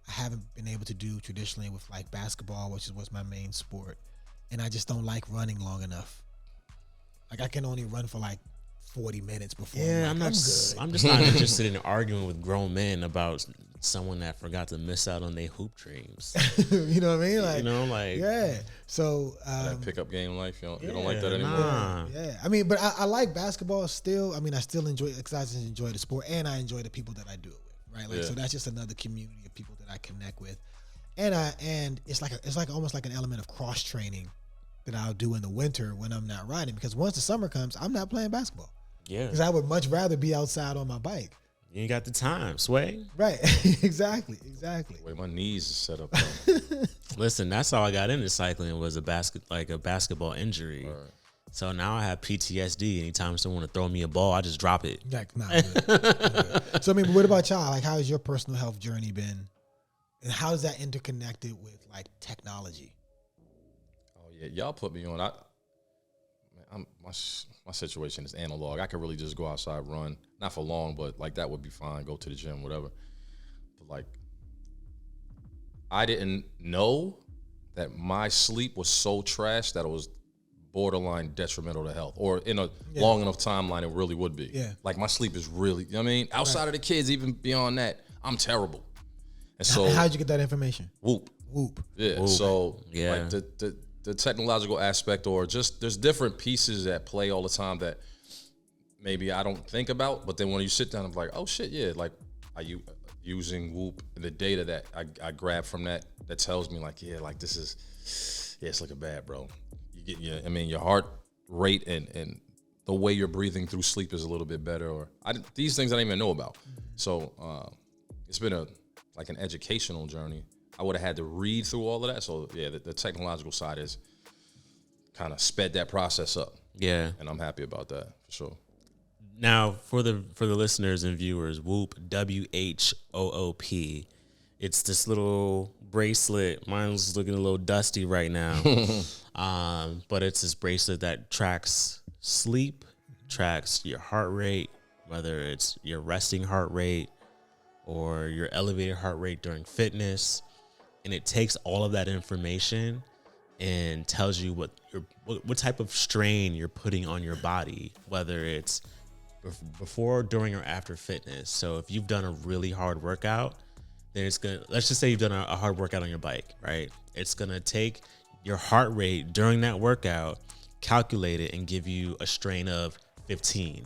I haven't been able to do traditionally with like basketball, which was my main sport. And I just don't like running long enough. Like I can only run for like 40 minutes before. Yeah, I'm good. I'm just not interested in arguing with grown men about someone that forgot to miss out on their hoop dreams. You know what I mean? Like, You know, like yeah. So That pickup game life, you don't Yeah, like that anymore. nah. yeah. I mean, but I like basketball still. I mean, I still enjoy it because I just enjoy the sport and I enjoy the people that I do it with, right? Like, Yeah. so that's just another community of people that I connect with, and it's like almost like an element of cross training that I'll do in the winter when I'm not riding, because once the summer comes, I'm not playing basketball Yeah, because I would much rather be outside on my bike. you ain't got the time, Sway. Right. Exactly. The way my knees is set up. Listen, that's how I got into cycling, was a basketball injury. Right. So now I have PTSD. Anytime someone want to throw me a ball, I just drop it. Like, nah, good. So I mean, what about y'all? Like, how has your personal health journey been, and how is that interconnected with like technology? Oh yeah, y'all put me on. My situation is analog. I could really just go outside, run, not for long, but like that would be fine. Go to the gym, whatever. But like, I didn't know that my sleep was so trash that it was borderline detrimental to health, or in a long enough timeline, it really would be. Yeah. Like my sleep is really, you know what I mean? Outside of the kids, even beyond that, I'm terrible. And so How'd you get that information? Whoop. Yeah. Whoop. So Yeah. like the technological aspect, or just there's different pieces at play all the time that maybe I don't think about, but then when you sit down, I'm like, oh shit, yeah, like are you using Whoop, the data that I grab from that tells me like, yeah, like this is, yeah, it's looking bad, bro. You get your heart rate and the way you're breathing through sleep is a little bit better, or these things I didn't even know about. So it's been an educational journey. I would have had to read through all of that. So yeah, the technological side is kind of sped that process up. Yeah. And I'm happy about that for sure. Now, for the listeners and viewers, Whoop, WHOOP. It's this little bracelet. Mine's looking a little dusty right now. But it's this bracelet that tracks sleep, tracks your heart rate, whether it's your resting heart rate or your elevated heart rate during fitness. And it takes all of that information and tells you what type of strain you're putting on your body, whether it's before, during, or after fitness. So if you've done a really hard workout, then let's just say you've done a hard workout on your bike, right? It's gonna take your heart rate during that workout, calculate it, and give you a strain of 15.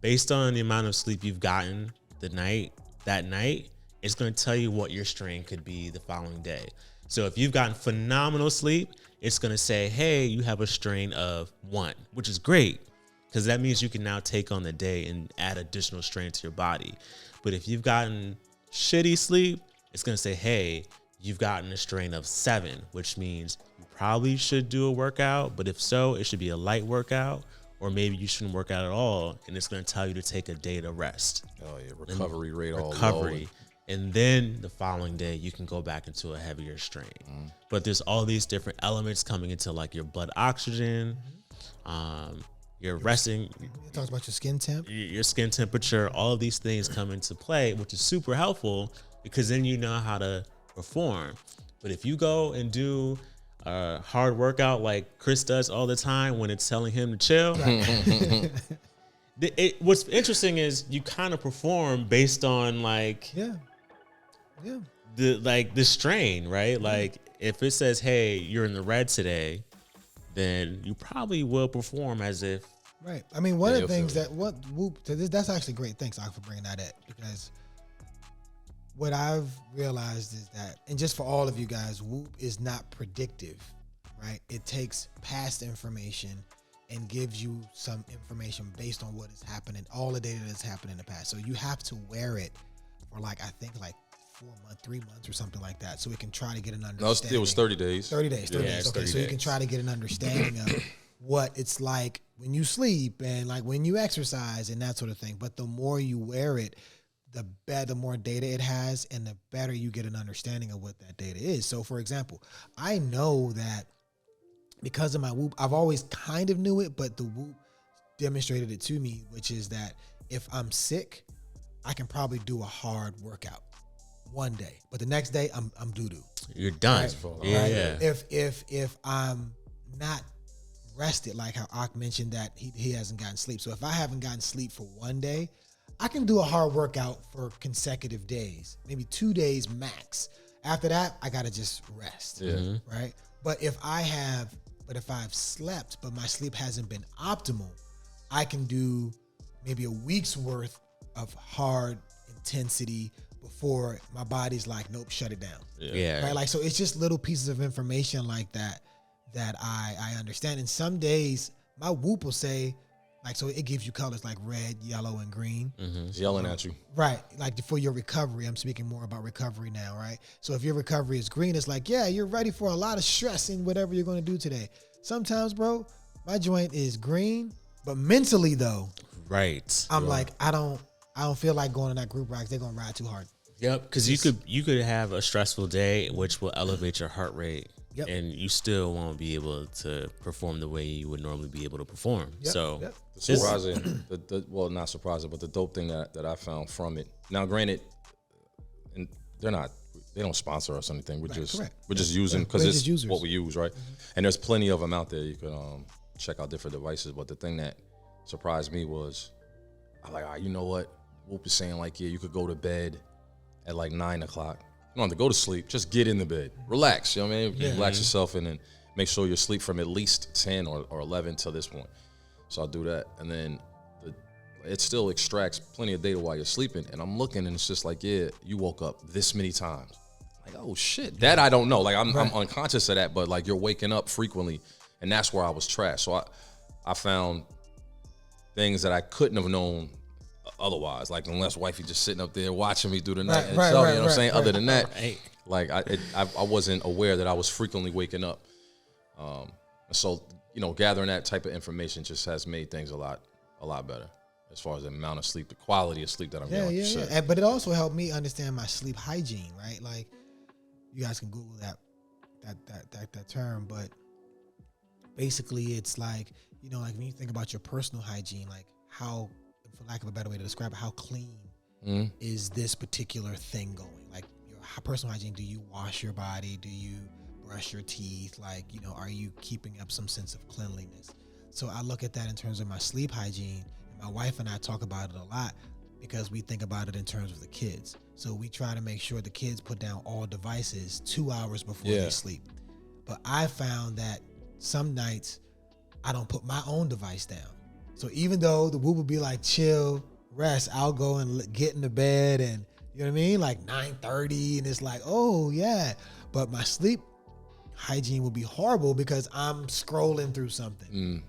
Based on the amount of sleep you've gotten that night, it's going to tell you what your strain could be the following day. So if you've gotten phenomenal sleep, it's going to say, hey, you have a strain of 1, which is great, because that means you can now take on the day and add additional strain to your body. But if you've gotten shitty sleep, it's going to say, hey, you've gotten a strain of 7, which means you probably should do a workout, but if so, it should be a light workout, or maybe you shouldn't work out at all, and it's going to tell you to take a day to rest. Oh yeah, recovery rate all Recovery. low. And then the following day, you can go back into a heavier strain. But there's all these different elements coming into like your blood oxygen, your resting, It talks about your skin temp. your skin temperature. All of these things come into play, which is super helpful because then you know how to perform. But if you go and do a hard workout like Chris does all the time when it's telling him to chill, what's interesting is you kind of perform based on like the strain, right? Like if it says, hey, you're in the red today, then you probably will perform as if. Right. I mean, one of the you'll things feel that Whoop, that's actually great. Thanks, Doc, for bringing that up, because what I've realized is that, and just for all of you guys, Whoop is not predictive, right? It takes past information and gives you some information based on what is happening, all the data that's happened in the past. So you have to wear it for I think 4 months, 3 months or something like that, so we can try to get an understanding. No, it was 30 days. 30 days. 30 days. Okay, 30 so you days. can try to get an understanding of what it's like when you sleep and like when you exercise and that sort of thing. But the more you wear it, the more data it has, and the better you get an understanding of what that data is. So, for example, I know that because of my Whoop, I've always kind of knew it, but the Whoop demonstrated it to me, which is that if I'm sick, I can probably do a hard workout one day, but the next day I'm doo-doo. You're done. Right. Yeah. If I'm not rested, like how Ak mentioned that he hasn't gotten sleep. So if I haven't gotten sleep for one day, I can do a hard workout for consecutive days, maybe 2 days max. After that, I gotta just rest. Yeah. Right. But if I've slept, but my sleep hasn't been optimal, I can do maybe a week's worth of hard intensity before my body's like, nope, shut it down. Yeah. Right. Like, so it's just little pieces of information like that I understand. And some days my Whoop will say, like, so it gives you colors like red, yellow, and green. It's yelling at you. Right. Like for your recovery, I'm speaking more about recovery now, right? So if your recovery is green, it's like, yeah, you're ready for a lot of stress in whatever you're going to do today. Sometimes, bro, my joint is green, but mentally though, Right. I'm like, I don't feel like going on that group ride. They're going to ride too hard. Yep. Because you could have a stressful day, which will elevate your heart rate. Yep. And you still won't be able to perform the way you would normally be able to perform. Yep. So Yep. The surprising, well, not surprising, but the dope thing that I found from it. Now, granted, and they don't sponsor us or anything. We're just using, because it's users. what we use, right? And there's plenty of them out there. You can check out different devices. But the thing that surprised me was, I'm like, all right, you know what? Whoop is saying like, yeah, you could go to bed at like 9 o'clock. You don't have to go to sleep. Just get in the bed. Relax. You know what I mean? Yeah. Relax yourself and then make sure you sleep from at least 10 or 11 till this point. So I'll do that. And then it still extracts plenty of data while you're sleeping. And I'm looking and it's just like, yeah, you woke up this many times. Like, oh shit. That I don't know. Like I'm unconscious of that, but like you're waking up frequently. And that's where I was trash. So I found things that I couldn't have known otherwise, like unless wifey just sitting up there watching me through the night, you know what I'm saying? Other than that, like I wasn't aware that I was frequently waking up. So gathering that type of information just has made things a lot better as far as the amount of sleep, the quality of sleep that I'm getting. Yeah. But it also helped me understand my sleep hygiene, right? Like you guys can Google that term, but basically it's like, like when you think about your personal hygiene, like how, for lack of a better way to describe it, how clean is this particular thing going? Like your personal hygiene, do you wash your body? Do you brush your teeth? Like, are you keeping up some sense of cleanliness? So I look at that in terms of my sleep hygiene. And my wife and I talk about it a lot because we think about it in terms of the kids. So we try to make sure the kids put down all devices 2 hours before they sleep. But I found that some nights I don't put my own device down. So even though the Whoop would be like, chill, rest, I'll go and get into bed and, you know what I mean? Like 9:30 and it's like, oh yeah. But my sleep hygiene will be horrible because I'm scrolling through something,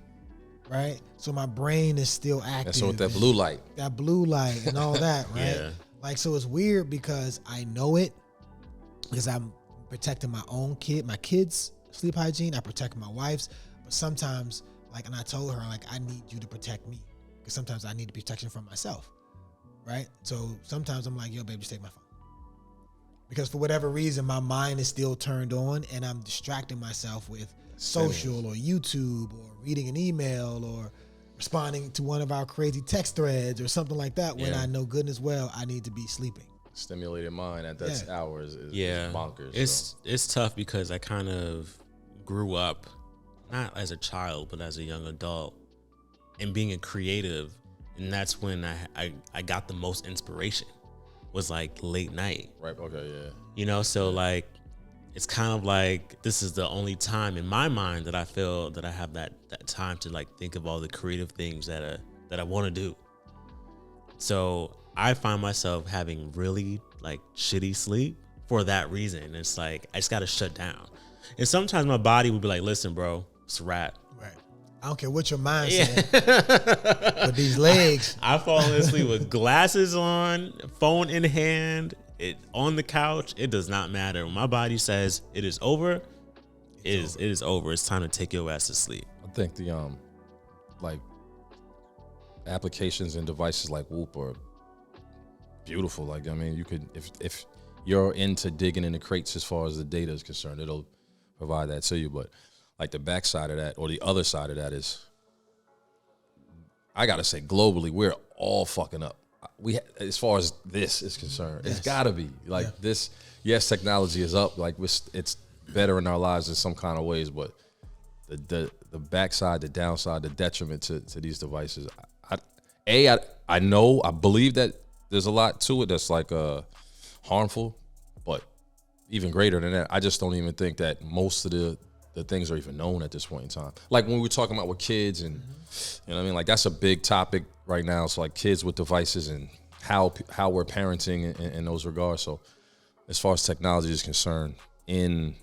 right? So my brain is still active. And so with that blue light. That blue light and all that, right? Yeah. Like, so it's weird because I know it because I'm protecting my kids' sleep hygiene. I protect my wife's, but sometimes, like, and I told her, like, I need you to protect me because sometimes I need protection from myself, right? So sometimes I'm like, yo, babe, just take my phone. Because for whatever reason, my mind is still turned on and I'm distracting myself with social or YouTube or reading an email or responding to one of our crazy text threads or something like that when I know goodness well I need to be sleeping. Stimulated mind at that hour is bonkers. It's tough because I kind of grew up not as a child but as a young adult and being a creative, and that's when I got the most inspiration was like late night. Right. Okay. Yeah. So like it's kind of like this is the only time in my mind that I feel that I have that time to like think of all the creative things that I want to do. So I find myself having really like shitty sleep for that reason. It's like I just got to shut down. And sometimes my body would be like, listen, bro, it's a wrap. Right. I don't care what your mind says. But these legs. I fall asleep with glasses on, phone in hand, it on the couch. It does not matter. When my body says it is over, it is over. It's time to take your ass to sleep. I think the like applications and devices like Whoop are beautiful. Like, I mean, you could if you're into digging in the crates as far as the data is concerned, it'll provide that to you. But like the backside of that or the other side of that is, I gotta say, globally, we're all fucking up. As far as this is concerned, it's gotta be like this. Yes, technology is up. Like it's better in our lives in some kind of ways, but the backside, the downside, the detriment to these devices, I know, I believe that there's a lot to it that's like harmful, but even greater than that, I just don't even think that most of the things are even known at this point in time. Like when we were talking about with kids and, you know what I mean? Like that's a big topic right now. It's like kids with devices and how we're parenting in those regards. So as far as technology is concerned, in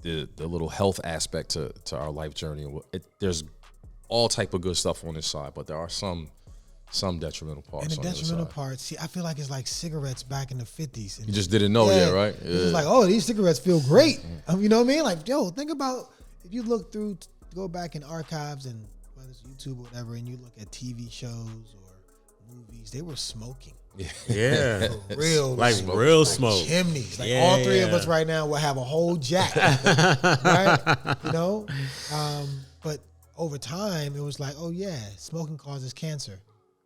the little health aspect to our life journey, there's all type of good stuff on this side, but there are some detrimental parts. And the detrimental parts, see, I feel like it's like cigarettes back in the 50s. And you just didn't know yet, right? Yeah. It's like, oh, these cigarettes feel great. You know what I mean? Like, yo, think about if you look through, go back in archives and whether it's YouTube or whatever, and you look at TV shows or movies, they were smoking. Yeah. For real. Like smoke. real Like smoke. chimneys. Like all three of us right now will have a whole jack. Right? You know? But over time, it was like, oh yeah, smoking causes cancer.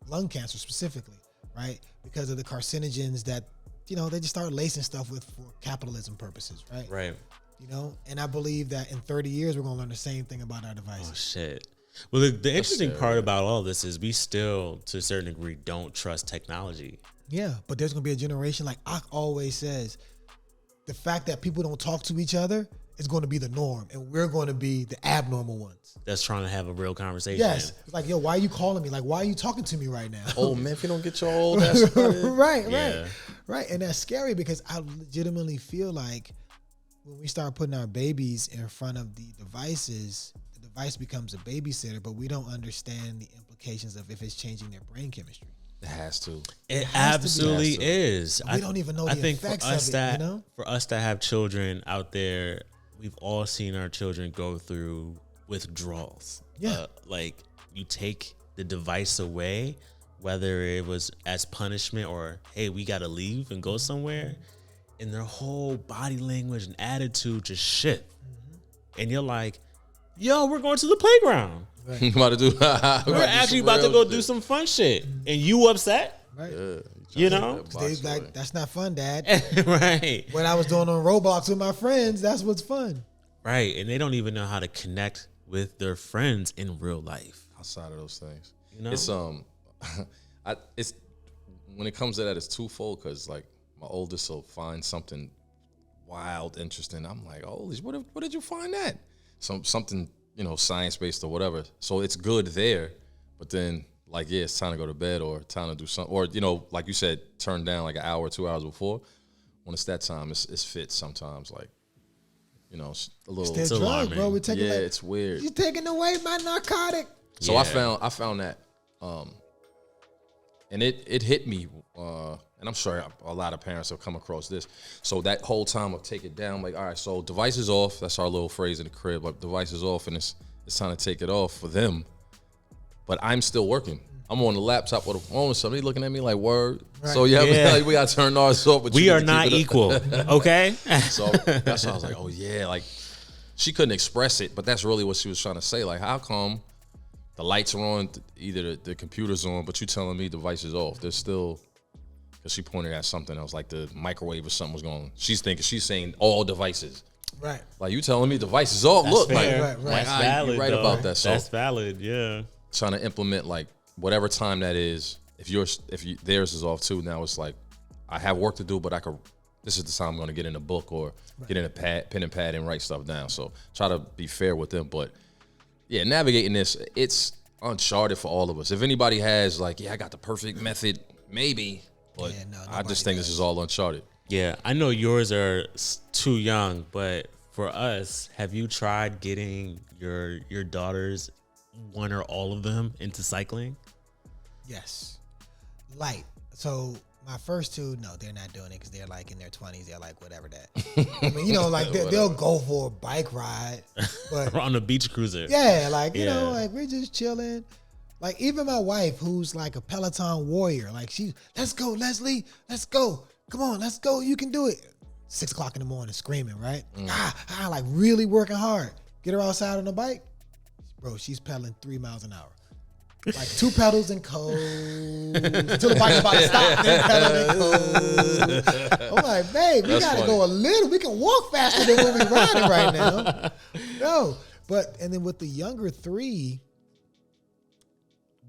Lung cancer specifically, right? Because of the carcinogens that, you know, they just start lacing stuff with for capitalism purposes, right? Right. You know, and I believe that in 30 years, we're going to learn the same thing about our devices. Oh, shit. Well, the interesting part about all this is we still, to a certain degree, don't trust technology. Yeah, but there's going to be a generation, like Ak always says, the fact that people don't talk to each other is going to be the norm, and we're going to be the abnormal ones. That's trying to have a real conversation. Yes. It's like, yo, why are you calling me? Like, why are you talking to me right now? Oh, man, if you don't get your old ass started. Right. And that's scary because I legitimately feel like when we start putting our babies in front of the devices, the device becomes a babysitter, but we don't understand the implications of if it's changing their brain chemistry. It has to. It absolutely is. We don't even know the effects of it, you know? For us to have children out there, we've all seen our children go through withdrawals. Yeah. Like you take the device away, whether it was as punishment or, hey, we got to leave and go somewhere, and their whole body language and attitude just shift. And you're like, yo, we're going to the playground. Right. About to do. We're actually about to go do some fun shit. And you upset? Right. Yeah, you know? They like, that's not fun, Dad. Right. When I was doing on Roblox with my friends, that's what's fun. Right. And they don't even know how to connect with their friends in real life. Outside of those things. You know? It's it's when it comes to that, it's twofold because like my oldest will find something wild, interesting. I'm like, holy, what did you find that? Something, you know, science-based or whatever. So it's good there, but then like, yeah, it's time to go to bed or time to do something. Or, you know, like you said, turn down like an hour or 2 hours before. When it's that time, it's fit sometimes. Like, you know, it's a little. It's drug, bro. We're taking it's weird. You're taking away my narcotic. So I found that, and it hit me, and I'm sure a lot of parents have come across this. So that whole time of take it down, like, all right, so devices off. That's our little phrase in the crib. Like devices off, and it's time to take it off for them. But I'm still working. I'm on the laptop with a phone or somebody looking at me like, word. Right. So like, we got to turn ours off. But we are not equal, okay? So that's why I was like, oh yeah, like she couldn't express it, but that's really what she was trying to say. Like, how come the lights are on, either the computer's on, but you telling me device is off? There's still, because she pointed at something else, like the microwave or something was going on. She's saying all devices. Right. Like, you telling me device is off? That's look, fair. like, That's valid, you're right though. about that. So that's valid, yeah. trying to implement like whatever time that is. If theirs is off too, now it's like I have work to do, but this is the time I'm going to get in a book or get in a pen and pad and write stuff down. So try to be fair with them. But yeah, navigating this, it's uncharted for all of us. If anybody has like, I got the perfect method, maybe, but I just think this is all uncharted. Yeah, I know yours are too young, but for us, have you tried getting your daughters, one or all of them, into cycling? Yes. Light. So my first two, no, they're not doing it because they're like in their 20s. They're like, whatever that. I mean, you know, like they'll go for a bike ride. But on a beach cruiser. Yeah, like, you know, like we're just chilling. Like even my wife, who's like a Peloton warrior, like let's go, Leslie, let's go. Come on, let's go. You can do it. 6 o'clock in the morning, screaming, right? Like really working hard. Get her outside on the bike. Bro, she's pedaling 3 miles an hour. Like 2 pedals and coast until the bike's about to stop. Then pedal and coast. I'm like, babe, we gotta go a little. We can walk faster than when we're riding right now. No, and then with the younger 3,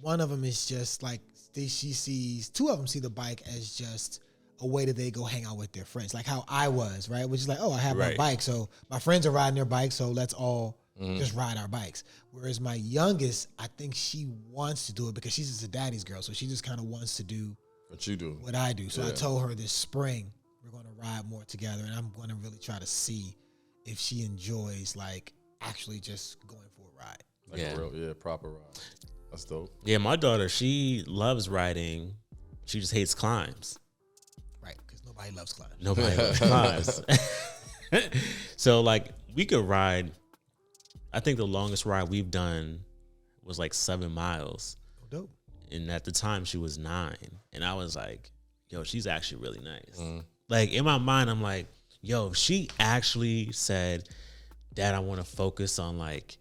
one of them is just like she sees, two of them see the bike as just a way that they go hang out with their friends, like how I was, right? Which is like, oh, I have my bike, so my friends are riding their bikes, so let's all just ride our bikes. Whereas my youngest, I think she wants to do it because she's just a daddy's girl, so she just kind of wants to do what you do, what I do. So I told her this spring we're going to ride more together, and I'm going to really try to see if she enjoys like actually just going for a ride. Like a real, proper ride. That's dope. Yeah, my daughter, she loves riding. She just hates climbs. Right, because nobody loves climbs. Nobody loves climbs. So, like, we could ride. I think the longest ride we've done was like 7 miles. Oh, dope. And at the time, she was 9. And I was like, yo, she's actually really nice. Like, in my mind, I'm like, yo, if she actually said, Dad, I want to focus on, like,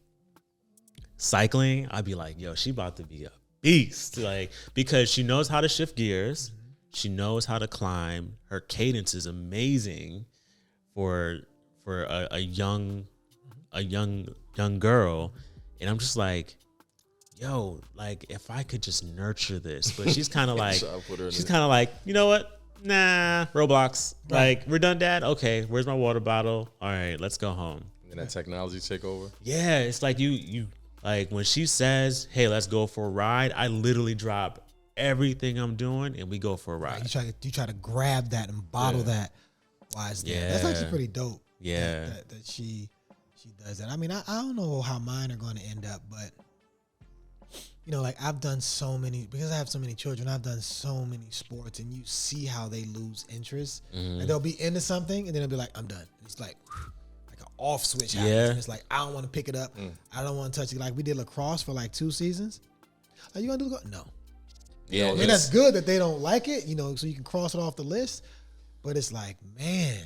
cycling, I'd be like, yo, she about to be a beast. Like, because she knows how to shift gears. She knows how to climb. Her cadence is amazing for a young girl. And I'm just like, yo, like, if I could just nurture this. But she's kind of like, you know what? Nah, Roblox. Like, we're done, Dad? Okay, where's my water bottle? All right, let's go home. And that technology take over? Yeah, it's like you like when she says, hey, let's go for a ride, I literally drop everything I'm doing and we go for a ride. Right, you try to grab that and bottle that while it's there. That's actually pretty dope. Yeah. That she does that. I mean, I don't know how mine are going to end up, but you know, like I've done so many, because I have so many children, I've done so many sports, and you see how they lose interest. And they'll be into something and then they'll be like, I'm done. It's like an off switch happens. And it's like, I don't want to pick it up. I don't want to touch it. Like we did lacrosse for like 2 seasons. Are you going to do no. Yeah. I mean, that's good that they don't like it, you know, so you can cross it off the list. But it's like, man.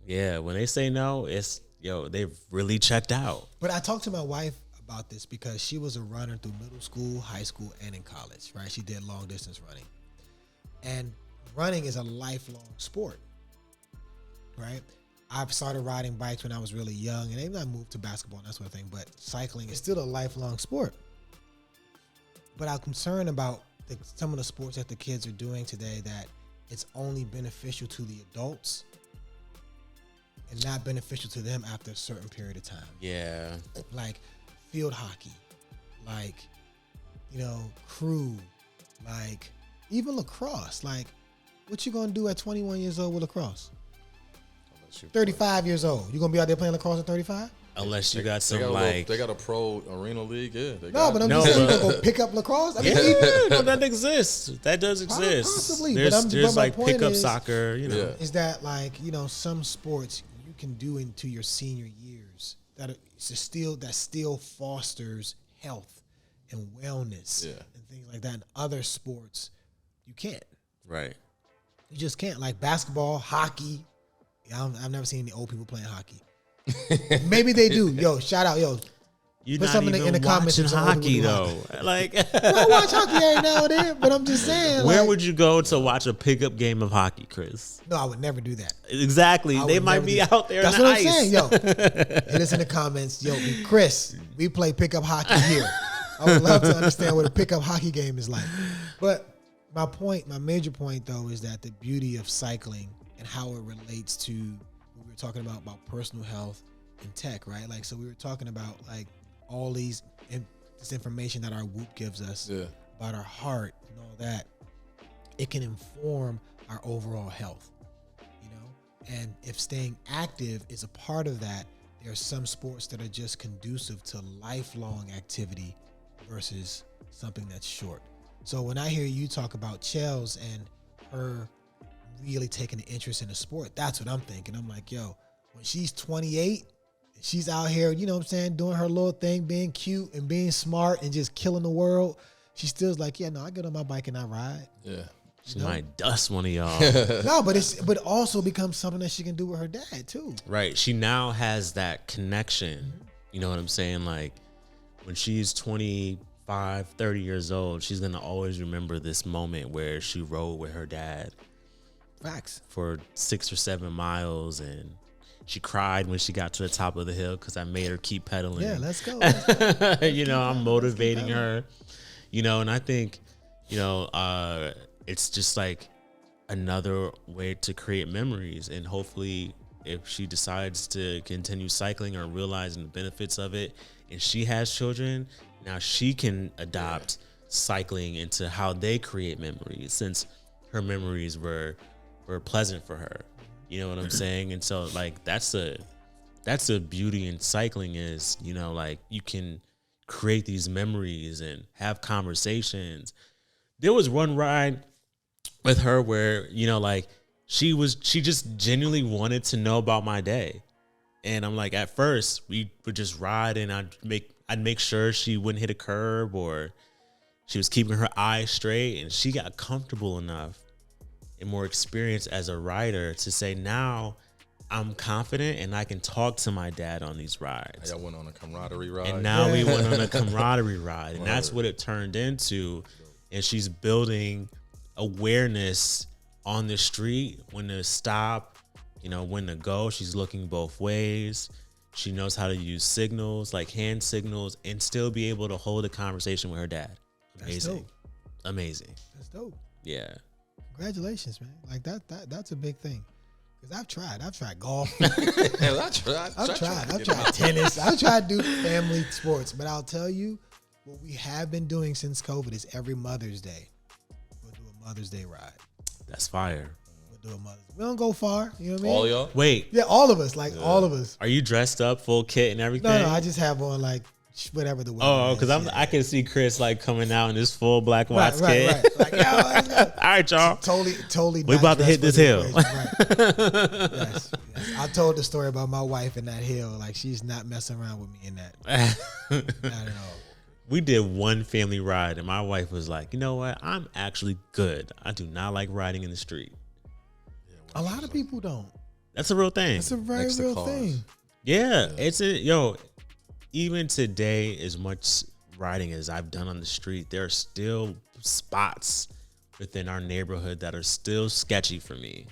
Yeah, when they say no, it's, yo, they've really checked out. But I talked to my wife about this because she was a runner through middle school, high school, and in college, right? She did long distance running. And running is a lifelong sport, right? I started riding bikes when I was really young, and even I moved to basketball and that sort of thing, but cycling is still a lifelong sport. But I'm concerned about some of the sports that the kids are doing today, that it's only beneficial to the adults and not beneficial to them after a certain period of time. Yeah. Like field hockey, like, you know, crew, like even lacrosse. Like, what you gonna do at 21 years old with lacrosse? 35 years old. You gonna be out there playing lacrosse at 35? Unless you got some they got a pro arena league, yeah. But I'm just saying, you gonna go pick up lacrosse. I mean, no, that exists. That does exist. Possibly, there's like pickup soccer. You know, is that like, you know, some sports you can do into your senior years that still fosters health and wellness and things like that. In other sports, you can't. Right. You just can't. Like basketball, hockey. I've never seen any old people playing hockey. Maybe they do. Yo, shout out, yo. You're put not something even in the comments. Watching hockey though. Like I watch hockey every now and then, but I'm just saying. Where would you go to watch a pickup game of hockey, Chris? No, I would never do that. Exactly. They might be out there. That's in the what ice. I'm saying, yo. Hit us in the comments, yo. Chris, we play pickup hockey here. I would love to understand what a pickup hockey game is like. But my major point though, is that the beauty of cycling and how it relates to what we were talking about personal health and tech, right? Like, so we were talking about like all this information that our Whoop gives us about our heart and all that. It can inform our overall health, you know? And if staying active is a part of that, there are some sports that are just conducive to lifelong activity versus something that's short. So when I hear you talk about Chels and her really taking an interest in the sport, that's what I'm thinking. I'm like, yo, when she's 28, she's out here, you know what I'm saying, doing her little thing, being cute and being smart and just killing the world. She still's like, yeah, no, I get on my bike and I ride. Yeah. She might dust one of y'all. No, but also becomes something that she can do with her dad too. Right. She now has that connection. You know what I'm saying? Like when she's 25, 30 years old, she's going to always remember this moment where she rode with her dad. Facts. For 6 or 7 miles, and she cried when she got to the top of the hill because I made her keep pedaling. Yeah, let's go. You know, I'm motivating her. You know, and I think, it's just like another way to create memories. And hopefully if she decides to continue cycling or realizing the benefits of it and she has children, now she can adopt cycling into how they create memories, since her memories were pleasant for her. You know what I'm saying? And so like that's a beauty in cycling is, like you can create these memories and have conversations. There was one ride with her where, like she just genuinely wanted to know about my day. And I'm like, at first we would just ride and I'd make sure she wouldn't hit a curb or she was keeping her eyes straight, and she got comfortable enough and more experienced as a rider to say, now I'm confident and I can talk to my dad on these rides. Y'all went on a camaraderie ride. And now we went on a camaraderie ride. And that's what it turned into. And she's building awareness on the street, when to stop, when to go. She's looking both ways. She knows how to use signals, like hand signals, and still be able to hold a conversation with her dad. Amazing. That's dope. Amazing. That's dope. Yeah. Congratulations, man. Like that's a big thing. Because I've tried golf. I've tried tennis. I've tried to do family sports. But I'll tell you, what we have been doing since COVID is every Mother's Day, we'll do a Mother's Day ride. That's fire. We'll do a Mother's Day. We don't go far. You know what I mean? All y'all? Wait. Yeah, all of us. All of us. Are you dressed up, full kit and everything? No, I just have on like whatever the weather Oh, because I can see Chris like coming out in this full black watch kit. Right. Like, yo, all right, y'all. Totally. We about to hit this hill. Right. Yes. I told the story about my wife in that hill. Like, she's not messing around with me in that. Not at all. We did one family ride, and my wife was like, you know what? I'm actually good. I do not like riding in the street. A lot of people don't. That's a real thing. It's a very real thing. Yeah. Even today, as much riding as I've done on the street, there are still spots within our neighborhood that are still sketchy for me.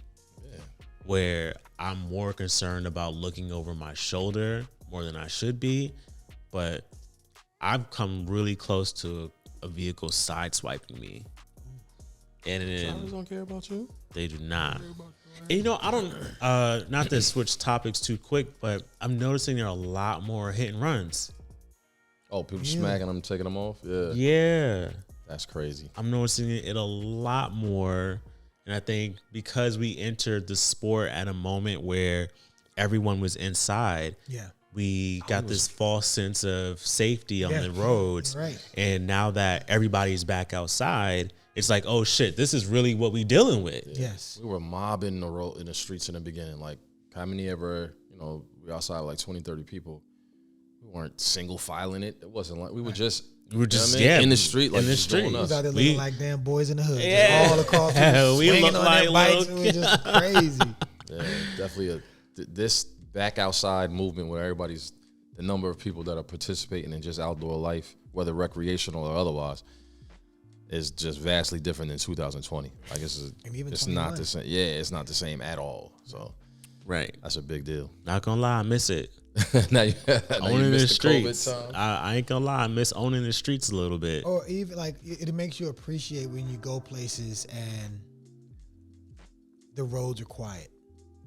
Yeah. Where I'm more concerned about looking over my shoulder more than I should be. But I've come really close to a vehicle sideswiping me. And Drivers don't care about you? They do not. And I don't, not to switch topics too quick, but I'm noticing there are a lot more hit and runs. Oh, people smacking them, taking them off? Yeah. Yeah. That's crazy. I'm noticing it a lot more. And I think because we entered the sport at a moment where everyone was inside, we got this false sense of safety on the roads. Right. And now that everybody's back outside, it's like, oh shit, this is really what we dealing with. Yes. We were mobbing the road in the streets in the beginning. Like, how many ever, we were outside like 20, 30 people. We weren't single filing it. It wasn't like, we were just in the street. Like, in the street. We was out there looking like damn boys in the hood. Yeah. Just all across the we look on like their bikes. It was just crazy. Yeah, definitely this back outside movement where the number of people that are participating in just outdoor life, whether recreational or otherwise, is just vastly different than 2020. Like it's not the same. Yeah, it's not the same at all. So, right, that's a big deal. Not gonna lie, I miss it. now you owning the streets. COVID time. I ain't gonna lie, I miss owning the streets a little bit. Or even like it makes you appreciate when you go places and the roads are quiet.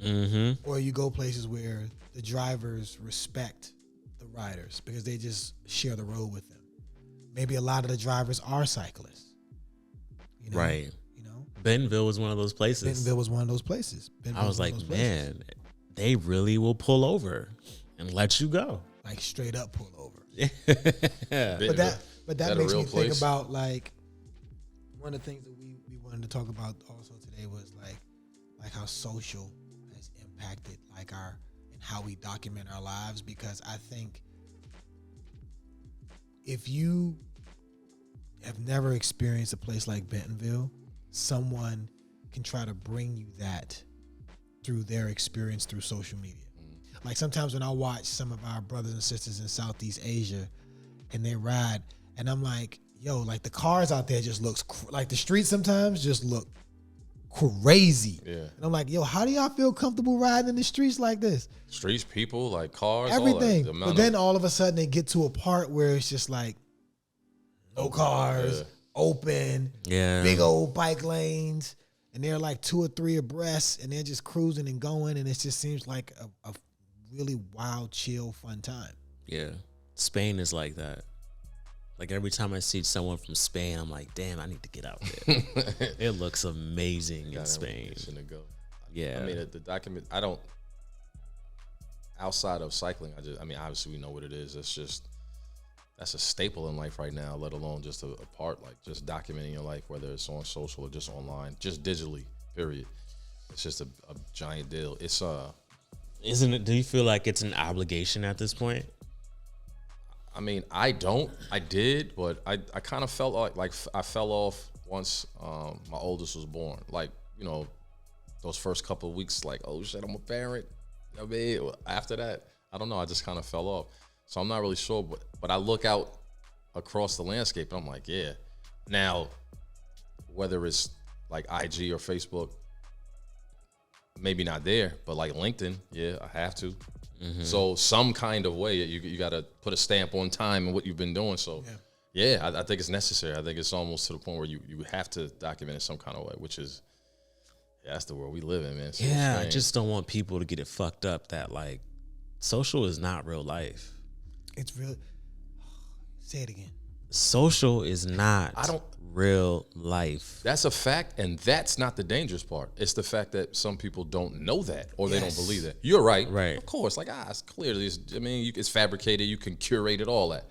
Mm-hmm. Or you go places where the drivers respect the riders because they just share the road with them. Maybe a lot of the drivers are cyclists. Right. Bentonville was one of those places. I was like, man, they really will pull over and let you go. Like straight up pull over. Yeah. But that makes me think about like one of the things that we wanted to talk about also today was like how social has impacted like and how we document our lives, because I think if you have never experienced a place like Bentonville, someone can try to bring you that through their experience through social media. Like sometimes when I watch some of our brothers and sisters in Southeast Asia and they ride, and I'm like, yo, like the cars out there just looks like the streets sometimes just look crazy. Yeah. And I'm like, yo, how do y'all feel comfortable riding in the streets like this? Streets, people, like cars, everything. All that, but then all of a sudden they get to a part where it's just like no cars, open, big old bike lanes, and they're like 2 or 3 abreast, and they're just cruising and going, and it just seems like a really wild, chill, fun time. Yeah. Spain is like that. Like every time I see someone from Spain, I'm like, damn, I need to get out there. It looks amazing in Spain. Go. Yeah. I mean, the document, I don't, outside of cycling, obviously we know what it is. It's just, that's a staple in life right now, let alone just a part, like just documenting your life, whether it's on social or just online, just digitally, period. It's just a giant deal. It's, Isn't it, do you feel like it's an obligation at this point? I mean, I did, but I kind of felt like I fell off once my oldest was born. Like, you know, those first couple of weeks, like, oh shit, I'm a parent. I mean, after that, I don't know. I just kind of fell off. So I'm not really sure, but I look out across the landscape and I'm like, yeah. Now, whether it's like IG or Facebook, maybe not there, but like LinkedIn, yeah, I have to. Mm-hmm. So some kind of way, you got to put a stamp on time and what you've been doing. So yeah, I think it's necessary. I think it's almost to the point where you have to document it some kind of way, which is, that's the world we live in, man. So yeah, I just don't want people to get it fucked up that like social is not real life. It's real. Say it again. Social is not real life. That's a fact, and that's not the dangerous part. It's the fact that some people don't know that or they don't believe that. You're right. Right. Of course, like, it's clearly, it's fabricated, you can curate it, all that.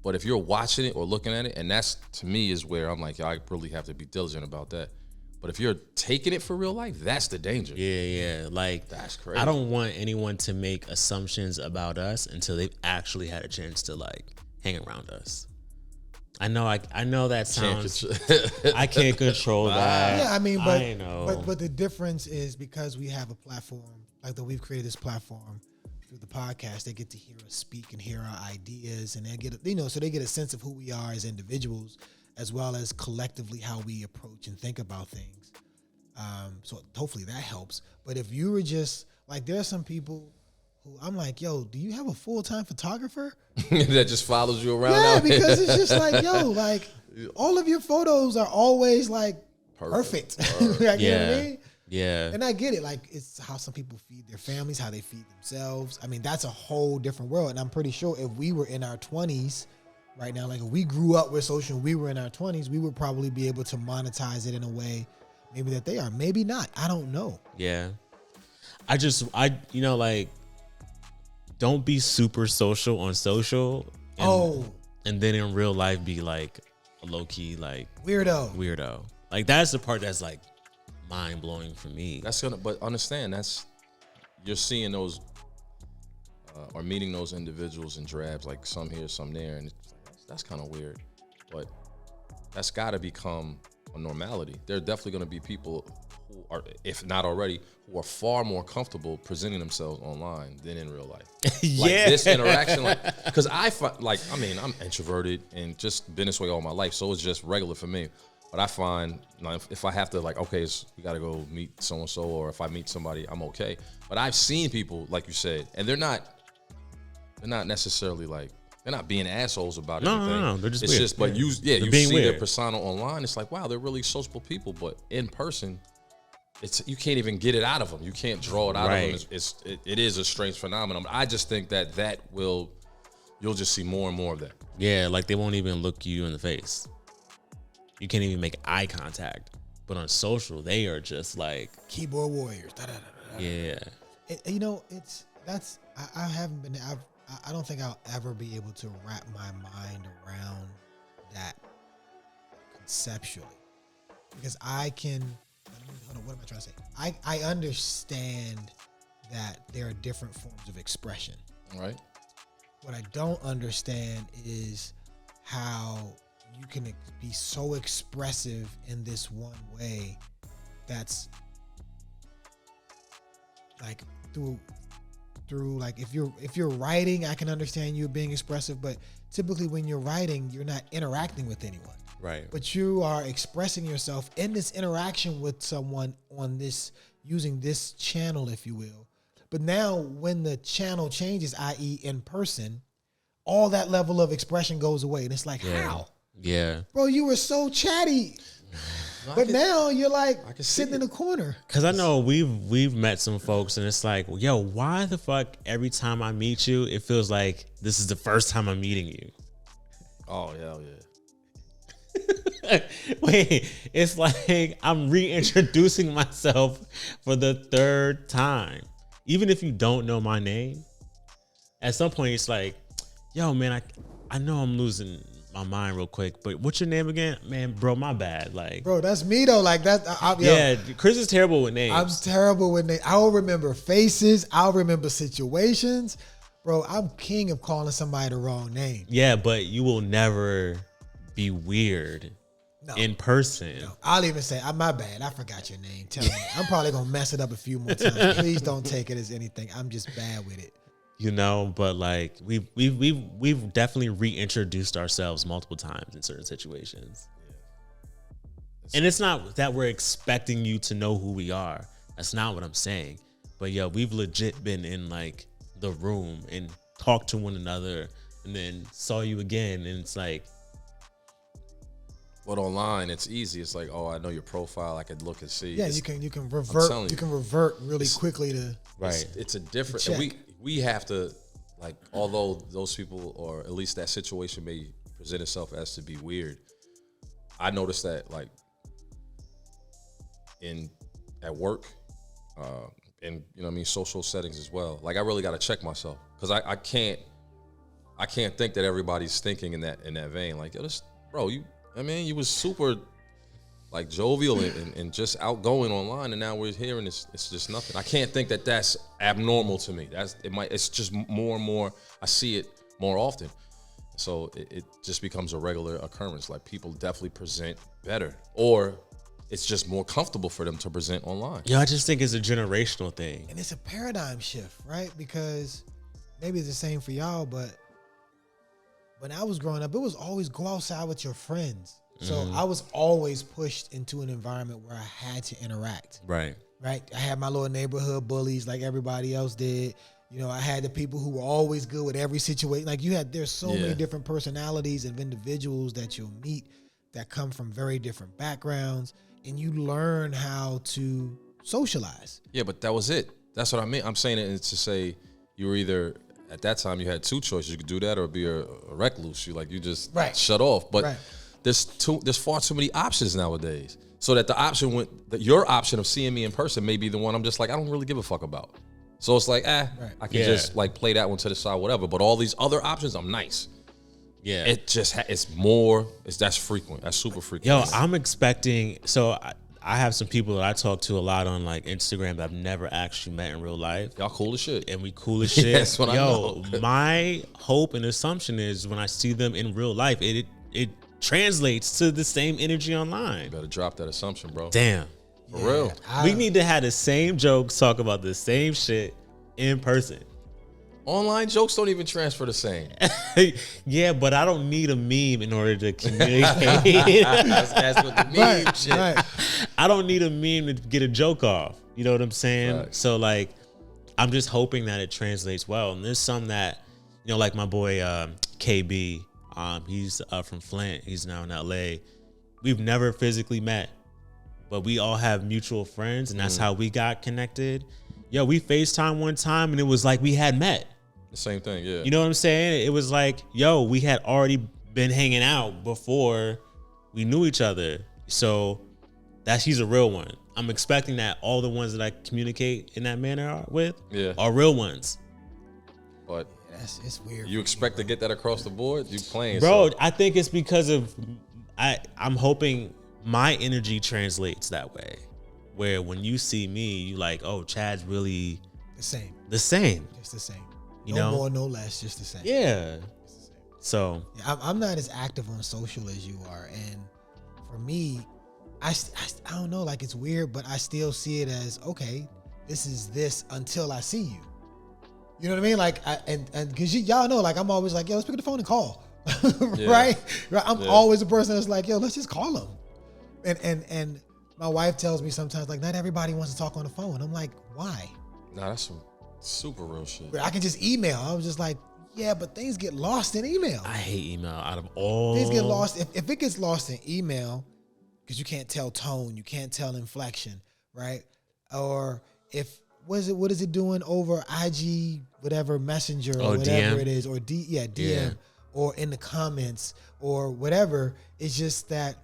But if you're watching it or looking at it, and that's, to me, is where I'm like, I really have to be diligent about that. But if you're taking it for real life, that's the danger. Yeah. Like, that's crazy. I don't want anyone to make assumptions about us until they've actually had a chance to like hang around us. I know that sounds. I can't control that. Yeah, I mean, but the difference is because we have a platform like that. We've created this platform through the podcast. They get to hear us speak and hear our ideas, and they get so they get a sense of who we are as individuals, as well as collectively how we approach and think about things. So hopefully that helps. But if you were just like, there are some people who I'm like, yo, do you have a full-time photographer? That just follows you around? Yeah, because it's just like, yo, like all of your photos are always like perfect. Like, you know what I mean? Yeah. And I get it. Like, it's how some people feed their families, how they feed themselves. I mean, that's a whole different world. And I'm pretty sure if we were in our 20s right now, like if we grew up with social and we were in our 20s, we would probably be able to monetize it in a way maybe that they are. Maybe not. I don't know. Yeah. Like, don't be super social on social. And then in real life be like a low key, like weirdo. Like, that's the part that's like mind blowing for me. But understand, you're seeing those or meeting those individuals in drabs, like some here, some there, and that's kind of weird. But that's got to become a normality. There are definitely going to be people who are, if not already, who are far more comfortable presenting themselves online than in real life. Like this interaction, because I find, I'm introverted and just been this way all my life, so it's just regular for me. But I find, if I have to, like, okay, we got to go meet so-and-so, or if I meet somebody, I'm okay. But I've seen people, like you said, and they're not necessarily like, they're not being assholes about it. No, they're just it's weird. Just, but you see weird. their persona online. It's like, wow, they're really sociable people. But in person, you can't even get it out of them. You can't draw it out of them. It is a strange phenomenon. I just think you'll just see more and more of that. Yeah, like they won't even look you in the face. You can't even make eye contact. But on social, they are just like keyboard warriors. Yeah. I don't think I'll ever be able to wrap my mind around that conceptually, because what am I trying to say? I understand that there are different forms of expression. Right. What I don't understand is how you can be so expressive in this one way that's like through like if you're writing, I can understand you being expressive, but typically when you're writing, you're not interacting with anyone. Right. But you are expressing yourself in this interaction with someone on this, using this channel, if you will. But now when the channel changes, i.e. in person, all that level of expression goes away. And it's like, how? Yeah. Bro, you were so chatty. But now you're like sitting in the corner. Cause I know we've met some folks and it's like, yo, why the fuck every time I meet you, it feels like this is the first time I'm meeting you. Oh, hell yeah. Wait, it's like I'm reintroducing myself for the third time. Even if you don't know my name, at some point it's like, yo, man, I know I'm losing my mind real quick, but what's your name again? Man, bro, my bad. Like, bro, that's me though. Like that. Yeah, Chris is terrible with names. I'm terrible with names. I'll remember faces. I'll remember situations. Bro, I'm king of calling somebody the wrong name. Yeah, but you will never be weird in person. No. I'll even say, my bad. I forgot your name. Tell me. I'm probably going to mess it up a few more times. Please don't take it as anything. I'm just bad with it. You know, but like we've definitely reintroduced ourselves multiple times in certain situations. Yeah. And it's not that we're expecting you to know who we are. That's not what I'm saying. But yo, we've legit been in like the room and talked to one another and then saw you again. And it's like, but online, it's easy. It's like, oh, I know your profile. I could look and see. Yeah, you can revert. You can revert really quickly to right. It's a different. And we have to, like, although those people or at least that situation may present itself as to be weird. I noticed that like at work, and you know what I mean, social settings as well. Like I really got to check myself because I can't think that everybody's thinking in that vein. Like, yo, this bro, you was super like jovial and just outgoing online, and now we're here and it's just nothing. I can't think that that's abnormal to me. It's just more and more. I see it more often, so it just becomes a regular occurrence. Like people definitely present better, or it's just more comfortable for them to present online. Yeah, I just think it's a generational thing, and it's a paradigm shift, right? Because maybe it's the same for y'all, but when I was growing up, it was always go outside with your friends. So I was always pushed into an environment where I had to interact. Right. I had my little neighborhood bullies like everybody else did. You know, I had the people who were always good with every situation. Like there's so many different personalities of individuals that you'll meet that come from very different backgrounds, and you learn how to socialize. Yeah, but that was it. That's what I mean. I'm saying it to say you were either, at that time you had two choices. You could do that or be a recluse. You just shut off. But there's far too many options nowadays. So that your option of seeing me in person may be the one I'm just like, I don't really give a fuck about. So it's like, I can just like play that one to the side, whatever. But all these other options, I'm nice. Yeah. It just, that's frequent. That's super frequent. Yo, I'm expecting, so I have some people that I talk to a lot on like Instagram that I've never actually met in real life. Y'all cool as shit. And we cool as shit. That's what I know. My hope and assumption is when I see them in real life, it translates to the same energy online. You better drop that assumption, bro. Damn. For real. We need to have the same jokes, talk about the same shit in person. Online jokes don't even transfer the same. Yeah, but I don't need a meme in order to communicate. that's what the meme shit. Right. I don't need a meme to get a joke off. You know what I'm saying? Right. So like, I'm just hoping that it translates well. And there's some that, you know, like my boy KB, he's from Flint. He's now in LA. We've never physically met, but we all have mutual friends, and that's how we got connected. Yo, we FaceTime one time, and it was like we had met. The same thing, yeah. You know what I'm saying? It was like, yo, we had already been hanging out before we knew each other. So he's a real one. I'm expecting that all the ones that I communicate in that manner with are real ones. But it's weird. You expect to get that across the board? You playing, bro? So. I think it's because of I'm hoping my energy translates that way. Where when you see me, you like, oh, Chad's really the same. Just the same. No more, no less, just the same. Yeah. Just the same. So I'm not as active on social as you are, and for me, I don't know, like it's weird, but I still see it as okay. This is this until I see you. You know what I mean? Like, and because y'all know, like I'm always like, yo, let's pick up the phone and call, right? I'm always the person that's like, yo, let's just call them, and my wife tells me sometimes, like, not everybody wants to talk on the phone. I'm like, why? Nah, that's some super real shit. I can just email. I was just like, Yeah, but things get lost in email. I hate email out of all. Things get lost. If it gets lost in email, because you can't tell tone, you can't tell inflection, right? Or if what is it doing over IG, whatever messenger or whatever DM. it is, or DM, or in the comments or whatever. It's just that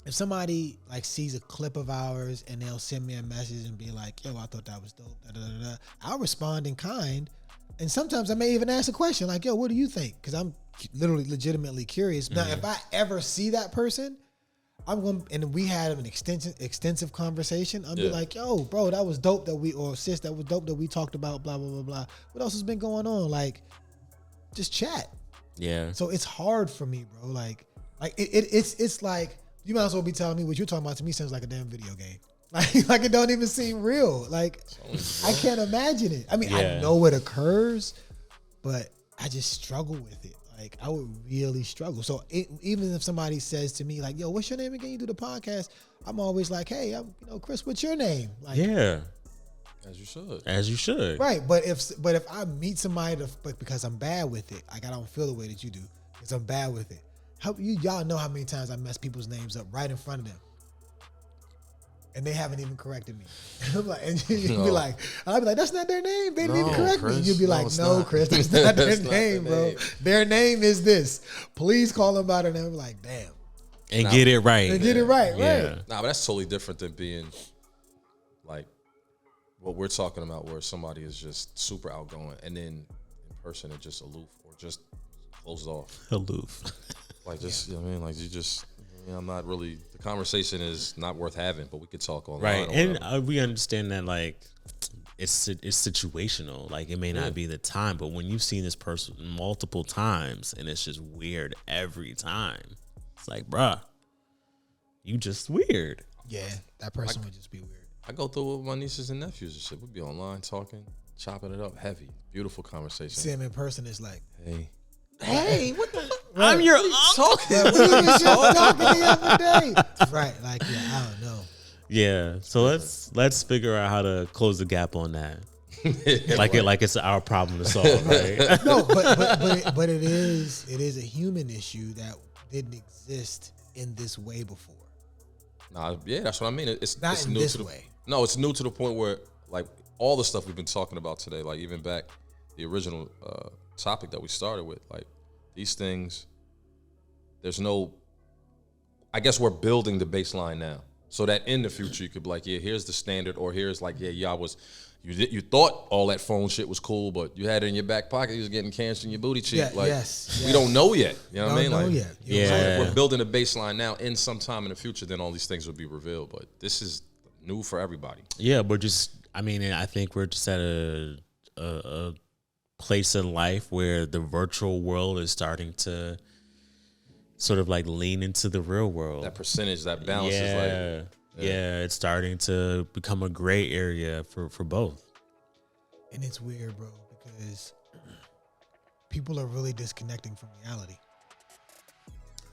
if somebody like sees a clip of ours and they'll send me a message and be like, "Yo, I thought that was dope," I'll respond in kind. And sometimes I may even ask a question like, "Yo, what do you think?" Because I'm literally legitimately curious. Now, if I ever see that person, I'm going, and we had an extensive conversation, I'll be like, "Yo, bro, that was dope that we," or "Sis, that was dope that we talked about blah blah blah blah. What else has been going on?" Like, just chat. Yeah. So it's hard for me, bro. Like it's like you might as well be telling me what you're talking about to me sounds like a damn video game. Like it don't even seem real. Like I can't imagine it. I mean, I know it occurs, but I just struggle with it. Like I would really struggle. So even if somebody says to me like, "Yo, what's your name again? You do the podcast?" I'm always like, "Hey, I'm Chris. What's your name?" Like, as you should. As you should. Right. But if I meet somebody, but because I'm bad with it, like I don't feel the way that you do, because I'm bad with it. Y'all know how many times I mess people's names up right in front of them, and they haven't even corrected me. I'm like, and you'd be like, I'll be like, "That's not their name. They didn't even correct me." You'd be like, "No, Chris, that's not their name, bro. Name. Their name is this. Please call them by their name." I'm like, damn. And get it right. And get it right, right. Nah, but that's totally different than being like what we're talking about, where somebody is just super outgoing and then in person they're just aloof or just closed off. Aloof. Like just, you know what I mean? Like you just, I'm not really, the conversation is not worth having, but we could talk online. Right. And we understand that like it's situational. Like it may not be the time, but when you've seen this person multiple times and it's just weird every time, it's like, bruh, you just weird. Yeah, that person would just be weird. I go through with my nieces and nephews and shit. We'd be online talking, chopping it up, heavy, beautiful conversation. See him in person, it's like, hey, what the? Right. I'm your uncle. we were just talking the other day. Right, like, yeah, I don't know. Yeah, so let's figure out how to close the gap on that. like it's our problem to solve, right? No, but it is a human issue that didn't exist in this way before. Nah, yeah, that's what I mean. It's Not in new this to the way. No, it's new to the point where like all the stuff we've been talking about today, like even back the original topic that we started with, like these things. There's no. I guess we're building the baseline now, so that in the future you could be like, yeah, here's the standard, or here's like, yeah, y'all was. You thought all that phone shit was cool, but you had it in your back pocket. You was getting cancer in your booty cheek. Yeah, like, yes. we don't know yet. You know what I mean? Don't know Like, yet. Yeah. we're building a baseline now. In some time in the future, then all these things will be revealed. But this is new for everybody. Yeah, we're just. I mean, I think we're just at a place in life where the virtual world is starting to sort of like lean into the real world. That percentage, that balance is like. Yeah, it's starting to become a gray area for both. And it's weird, bro, because people are really disconnecting from reality.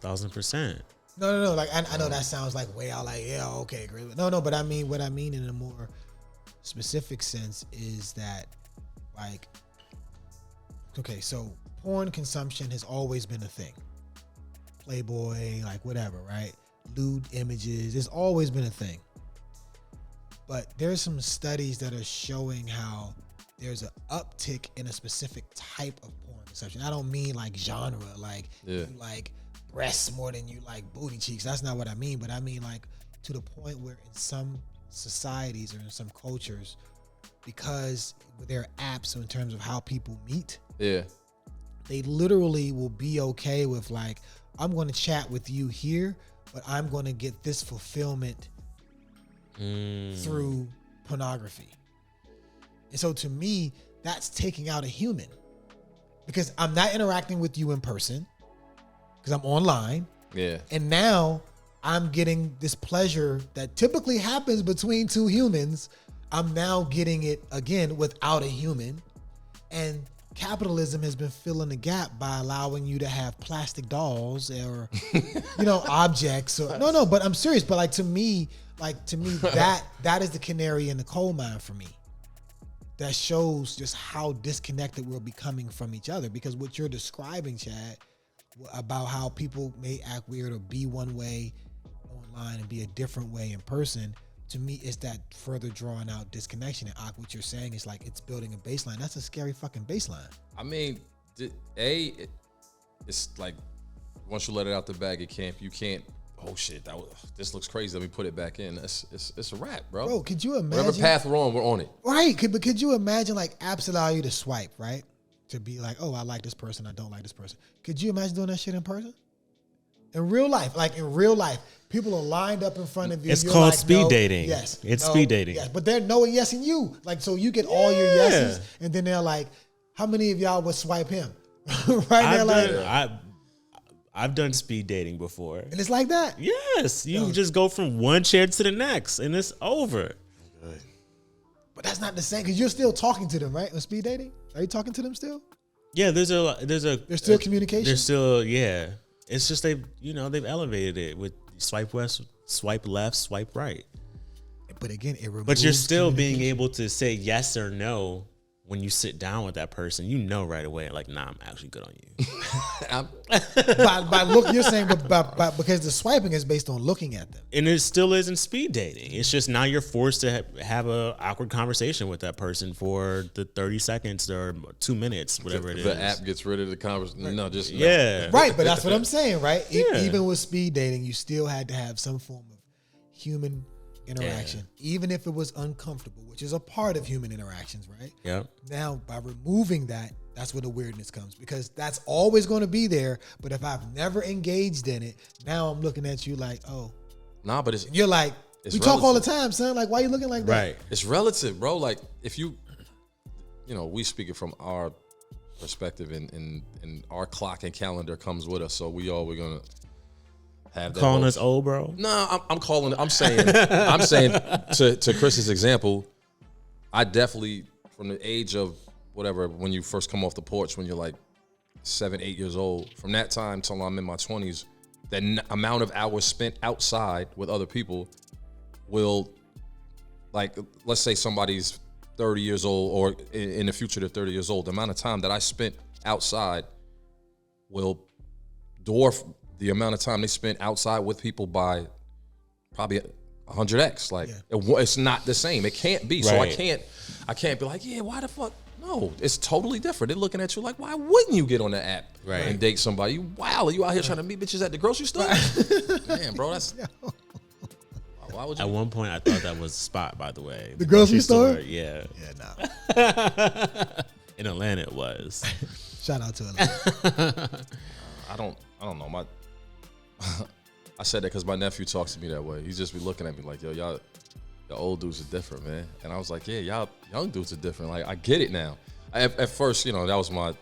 1,000%. No. Like I know that sounds like way out. Like okay, great. No. But I mean, what I mean in a more specific sense is that, like, okay, so porn consumption has always been a thing. Playboy, like whatever, right? Lewd images, it's always been a thing. But there's some studies that are showing how there's an uptick in a specific type of porn consumption. I don't mean like genre, like you like breasts more than you like booty cheeks. That's not what I mean. But I mean like to the point where in some societies or in some cultures, because there are apps in terms of how people meet, they literally will be okay with like, I'm going to chat with you here, but I'm going to get this fulfillment through pornography. And so to me, that's taking out a human, because I'm not interacting with you in person because I'm online. Yeah. And now I'm getting this pleasure that typically happens between two humans. I'm now getting it again without a human. And capitalism has been filling the gap by allowing you to have plastic dolls or, objects. Or, no, but I'm serious. But to me, that is the canary in the coal mine for me. that shows just how disconnected we're becoming from each other. Because what you're describing, Chad, about how people may act weird or be one way online and be a different way in person, to me, is that further drawn out disconnection. And what you're saying is like it's building a baseline. That's a scary fucking baseline. I mean, it's like once you let it out the bag, you can't. Oh shit, this looks crazy. Let me put it back in. It's a wrap, bro. Bro, could you imagine? Whatever path we're on, we're on it. Right. But could you imagine like apps allow you to swipe, right? To be like, oh, I like this person, I don't like this person. Could you imagine doing that shit in person? In real life, people are lined up in front of you. It's called like, speed no, dating. Yes. It's no, speed dating. Yes, but they're no and yes and you. Like, so you get all your yeses, and then they're like, how many of y'all would swipe him? Right? I've done speed dating before. And it's like that. Yes. You just go from one chair to the next and it's over. Good. But that's not the same, because you're still talking to them, right? On speed dating? Are you talking to them still? Yeah, there's still communication. There's still, yeah. It's just they've elevated it with swipe left, swipe right. But again, it removes. But you're still being able to say yes or no when you sit down with that person. You know right away, like, nah, I'm actually good on you. by look, you're saying, but because the swiping is based on looking at them, and it still is in speed dating. It's just now you're forced to have a awkward conversation with that person for the 30 seconds or 2 minutes, whatever it is. The app gets rid of the conversation. No, just no. Yeah, right. But that's what I'm saying, right? Yeah. Even with speed dating, you still had to have some form of human interaction, even if it was uncomfortable, which is a part of human interactions, right? Yeah. Now, by removing that, that's where the weirdness comes, because that's always going to be there. But if I've never engaged in it, now I'm looking at you like, oh, nah, but you're like, we talk all the time, son. Like, why are you looking like that? Right. It's relative, bro. Like, if we speaking from our perspective, and our clock and calendar comes with us, so we're gonna have that. Calling us old, bro? No, I'm saying to Chris's example, I definitely, from the age of whatever, when you first come off the porch, when you're like 7, 8 years old, from that time till I'm in my 20s, the amount of hours spent outside with other people will, like, let's say somebody's 30 years old, or in the future they're 30 years old, the amount of time that I spent outside will dwarf the amount of time they spent outside with people by probably 100x. Like, it's not the same. It can't be. Right. So I can't be like, yeah, why the fuck? No, it's totally different. They're looking at you like, why wouldn't you get on the app and date somebody? Wow, are you out here trying to meet bitches at the grocery store? Man, bro, that's... Why would you? At one point, I thought that was a spot, by the way. The grocery store? Yeah. Yeah, no. In Atlanta, it was. Shout out to Atlanta. I don't know. I said that because my nephew talks to me that way. He's just be looking at me like, yo, y'all, the old dudes are different, man. And I was like, yeah, y'all young dudes are different. Like, I get it now. At first, that was my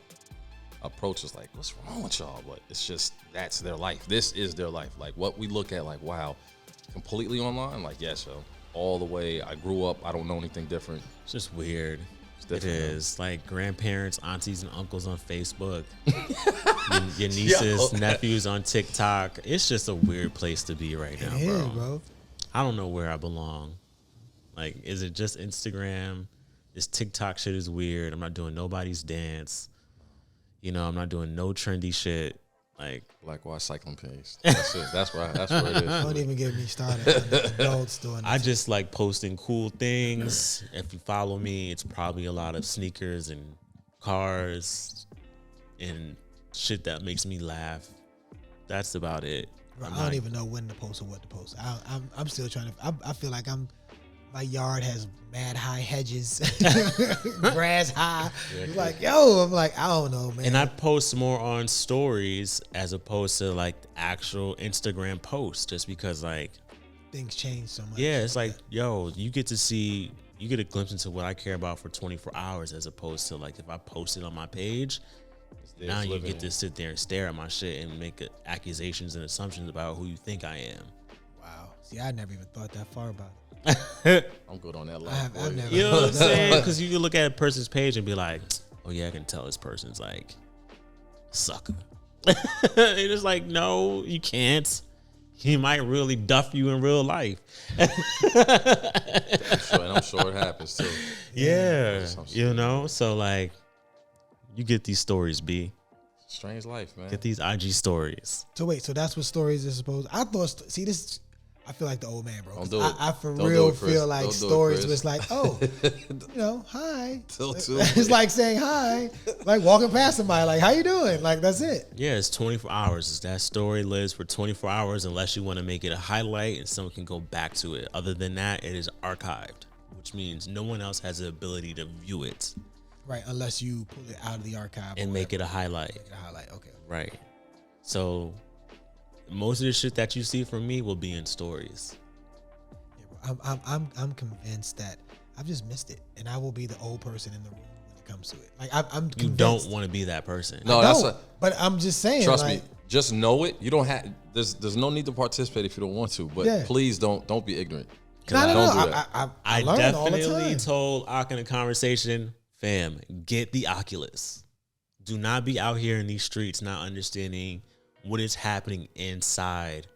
approach. Was like, what's wrong with y'all? But it's just, that's their life. This is their life. Like, what we look at, like, wow, completely online. Like, yes, yo, all the way. I grew up. I don't know anything different. It's just weird. It is like grandparents, aunties, and uncles on Facebook. your nieces, nephews on TikTok. It's just a weird place to be right now, bro. I don't know where I belong. Like, is it just Instagram? This TikTok shit is weird. I'm not doing nobody's dance. I'm not doing no trendy shit. Like, Black cycling page. That's it. That's where it is. Don't even get me started on the adults doing this. I just like posting cool things. If you follow me, it's probably a lot of sneakers and cars and shit that makes me laugh. That's about it. Bro, I don't even know when to post or what to post. I'm still trying to. I feel like my yard has mad high hedges, grass high. Like, yo, I'm like, I don't know, man. And I post more on stories as opposed to like actual Instagram posts, just because like things change so much. Yeah, it's like, yo, you get a glimpse into what I care about for 24 hours, as opposed to like if I post it on my page. Now you get to sit there and stare at my shit and make accusations and assumptions about who you think I am. Wow. See, I never even thought that far about it. I'm good on that line. I've never. You know what I'm saying? Because you can look at a person's page and be like, oh yeah, I can tell this person's like sucker. And it's like, no, you can't. he might really duff you in real life. I'm sure it happens too. Yeah, you know. So like, you get these stories, B. Strange life, man. Get these IG stories. So wait, so that's what stories are supposed. I thought. See this. I feel like the old man, bro. Don't do it. I for Don't real do it, Chris. feel like Don't do it, stories Chris. was like, oh, you know, hi. Don't do It's it. like saying hi, like walking past somebody, like, how you doing? Like that's it. Yeah, it's 24 hours. That story lives for 24 hours unless you want to make it a highlight and someone can go back to it. Other than that, it is archived, which means no one else has the ability to view it Right, unless you pull it out of the archive and make it a highlight. Make it a highlight. Okay. Right. So most of the shit that you see from me will be in stories. Yeah, bro. I'm convinced that I've just missed it, and I will be the old person in the room when it comes to it. Like I'm convinced. You don't want to be that person. No, But I'm just saying. trust like, me. Just know it. You don't have. There's no need to participate if you don't want to. But Yeah. please don't be ignorant. No, Don't do no. that. I I learn all the definitely time. told Ak in a conversation, fam, get the Oculus. Do not be out here in these streets not understanding what is happening inside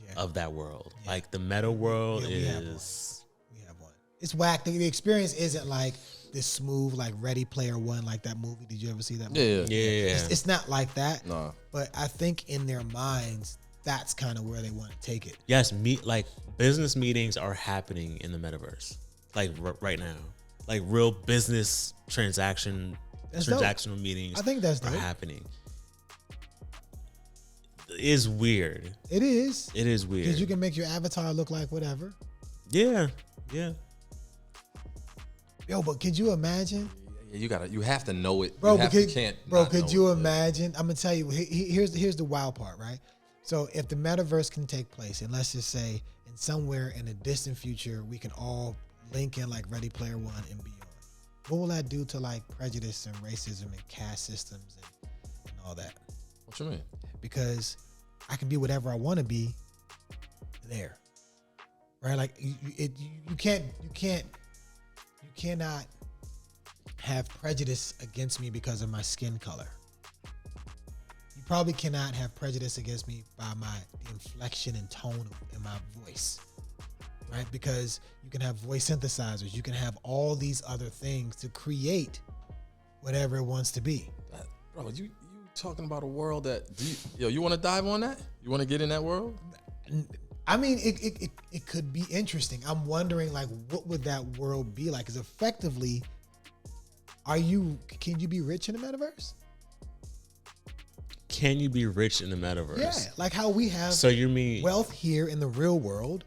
Yeah. of that world. Like the meta world Yeah, we have is We have one. It's whack. The experience isn't like this smooth, like Ready Player One, like that movie. Did you ever see that movie? Yeah. yeah. It's not like that. Nah. But I think in their minds, that's kind of where they want to take it. Yes, like business meetings are happening in the metaverse. Like right now. Like real business transactional meetings I think that's are dope. happening. It is weird. It is. It is weird. Because you can make your avatar look like whatever. Yeah. Yo, but could you imagine? You have to know it. Bro, you can't. bro, not could know you it. imagine? I'm gonna tell you. Here's the wild part, right? So if the metaverse can take place, and let's just say in somewhere in the distant future, we can all link in like Ready Player One and beyond. What will that do to like prejudice and racism and caste systems and all that? What you mean? Because I can be whatever I want to be there, right? Like you cannot have prejudice against me because of my skin color. You probably cannot have prejudice against me by the inflection and tone in my voice, right? Because you can have voice synthesizers, you can have all these other things to create whatever it wants to be. Bro, you talking about a world that you want to dive on that? You want to get in that world? I mean, it could be interesting. I'm wondering, like, what would that world be like? Because effectively, can you be rich in the metaverse? Can you be rich in the metaverse? Yeah, like how we have So you mean wealth here in the real world.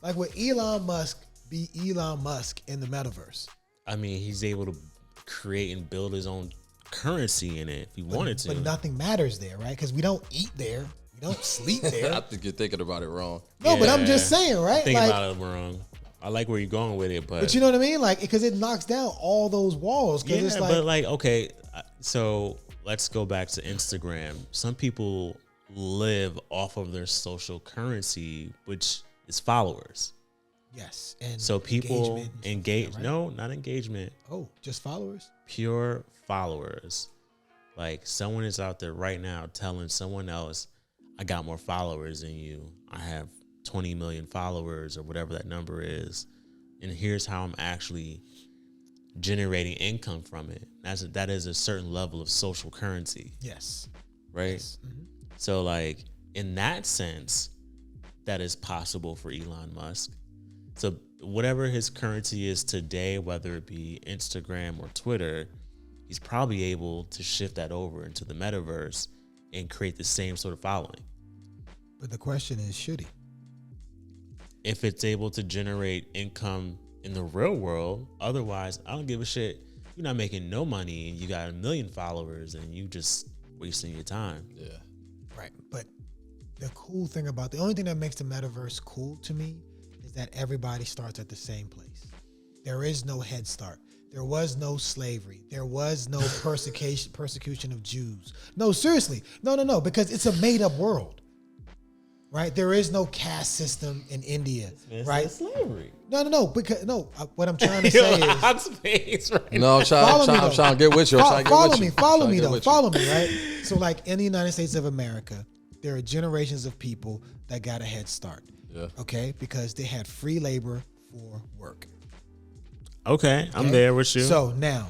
Like, would Elon Musk be Elon Musk in the metaverse? I mean, he's able to create and build his own currency in it if he wanted to. But nothing matters there, right? Because we don't eat there. We don't sleep I there. think you're thinking about it wrong. No, but I'm Yeah. just saying, right? Think Like, about it wrong. I like where you're going with it, but you know what I mean? Like, because it knocks down all those walls. Because yeah, it's like, but like, okay, so let's go back to Instagram. Some people live off of their social currency, which is followers. yes. And So people engagement and stuff engage. like that, right? No, not engagement. Oh, just followers? Pure followers. Like someone is out there right now telling someone else, I got more followers than you. I have 20 million followers or whatever that number is. And here's how I'm actually generating income from it. That is a certain level of social currency, Yes. right? Yes. Mhm. So like in that sense, that is possible for Elon Musk. So whatever his currency is today, whether it be Instagram or Twitter, he's probably able to shift that over into the metaverse and create the same sort of following. But the question is, should he? If it's able to generate income in the real world, otherwise, I don't give a shit. You're not making no money and you got 1 million followers and you just wasting your time. Yeah. Right. But the cool thing about the only thing that makes the metaverse cool to me is that everybody starts at the same place. There is no head start. There was no slavery. There was no persecution of Jews. No, seriously. No, because it's a made up world. Right? There is no caste system in India. Right? Slavery. No. Because what I'm trying to say is Hot space right No, I'm Follow me, trying though. to get with you. I'm trying to get with you. Follow I'm me trying to though. get with you. Follow me, right? So like in the United States of America, there are generations of people that got a head start. Yeah. Okay, because they had free labor for work. Okay, I'm there with you. So now,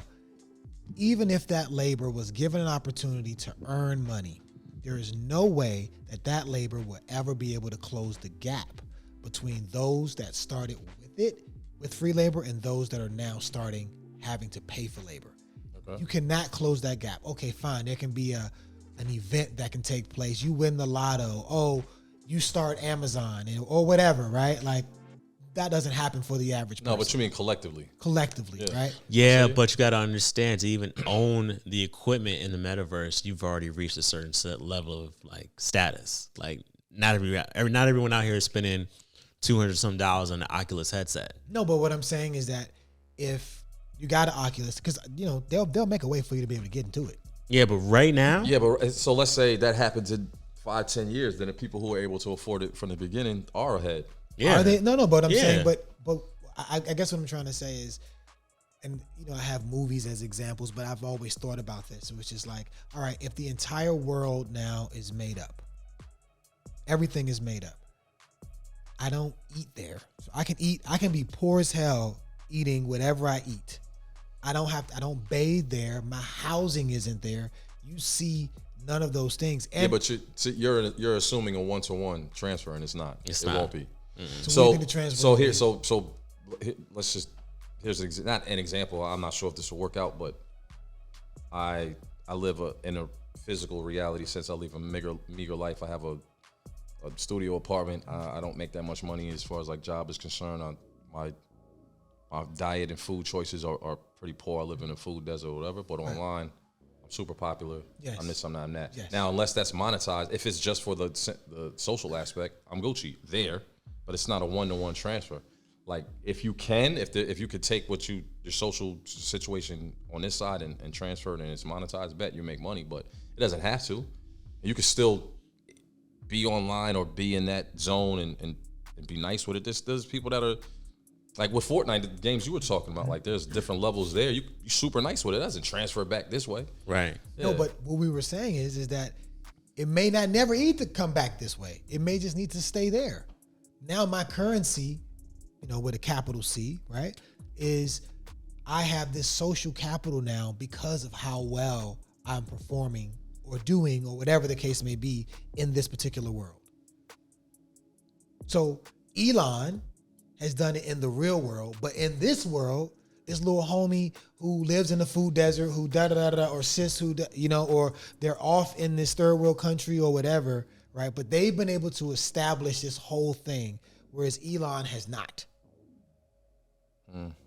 even if that labor was given an opportunity to earn money, there is no way that that labor will ever be able to close the gap between those that started with free labor and those that are now starting having to pay for labor. Okay. You cannot close that gap. Okay, fine. There can be an event that can take place. You win the lotto. Oh, you start Amazon or whatever, right? Like, that doesn't happen for the average person. No, but you mean collectively. Collectively, right? Yeah, but you got to understand, to even own the equipment in the metaverse, you've already reached a certain level of like status. Like not everyone out here is spending $200 some on an Oculus headset. No, but what I'm saying is that if you got an Oculus, because they'll make a way for you to be able to get into it. Yeah, but right now. Yeah, but so let's say that happens in 5-10 years, then the people who are able to afford it from the beginning are ahead. Yeah. Are they? No, but I'm saying, but I guess what I'm trying to say is, and I have movies as examples, but I've always thought about this. It was just like, all right, if the entire world now is made up, everything is made up. I don't eat there. So I can be poor as hell eating whatever I eat. I don't bathe there. My housing isn't there. You see none of those things. And but you're assuming a 1-to-1 transfer, and it's not. It won't be. Mm-hmm. So let's just, here's not an example. I'm not sure if this will work out, but I live in a physical reality since I live a meager life. I have a studio apartment. I don't make that much money as far as like job is concerned. My diet and food choices are pretty poor. I live in a food desert or whatever, but online I'm super popular. Yes. I'm this, I'm not, I'm that. Yes. Now, unless that's monetized, if it's just for the social aspect, I'm Gucci there. But it's not a 1-to-1 transfer. Like if you could take your social situation on this side and transfer it and it's monetized, bet you make money, but it doesn't have to. You could still be online or be in that zone and be nice with it. There's people that are like with Fortnite, the games you were talking about, like there's different levels there. You're super nice with it. It doesn't transfer back this way. Right. Yeah. No, but what we were saying is that it may not never need to come back this way. It may just need to stay there. Now my currency, with a capital C, right, is I have this social capital now because of how well I'm performing or doing or whatever the case may be in this particular world. So Elon has done it in the real world, but in this world, this little homie who lives in the food desert, who or sis who, or they're off in this third world country or whatever, right? But they've been able to establish this whole thing, whereas Elon has not.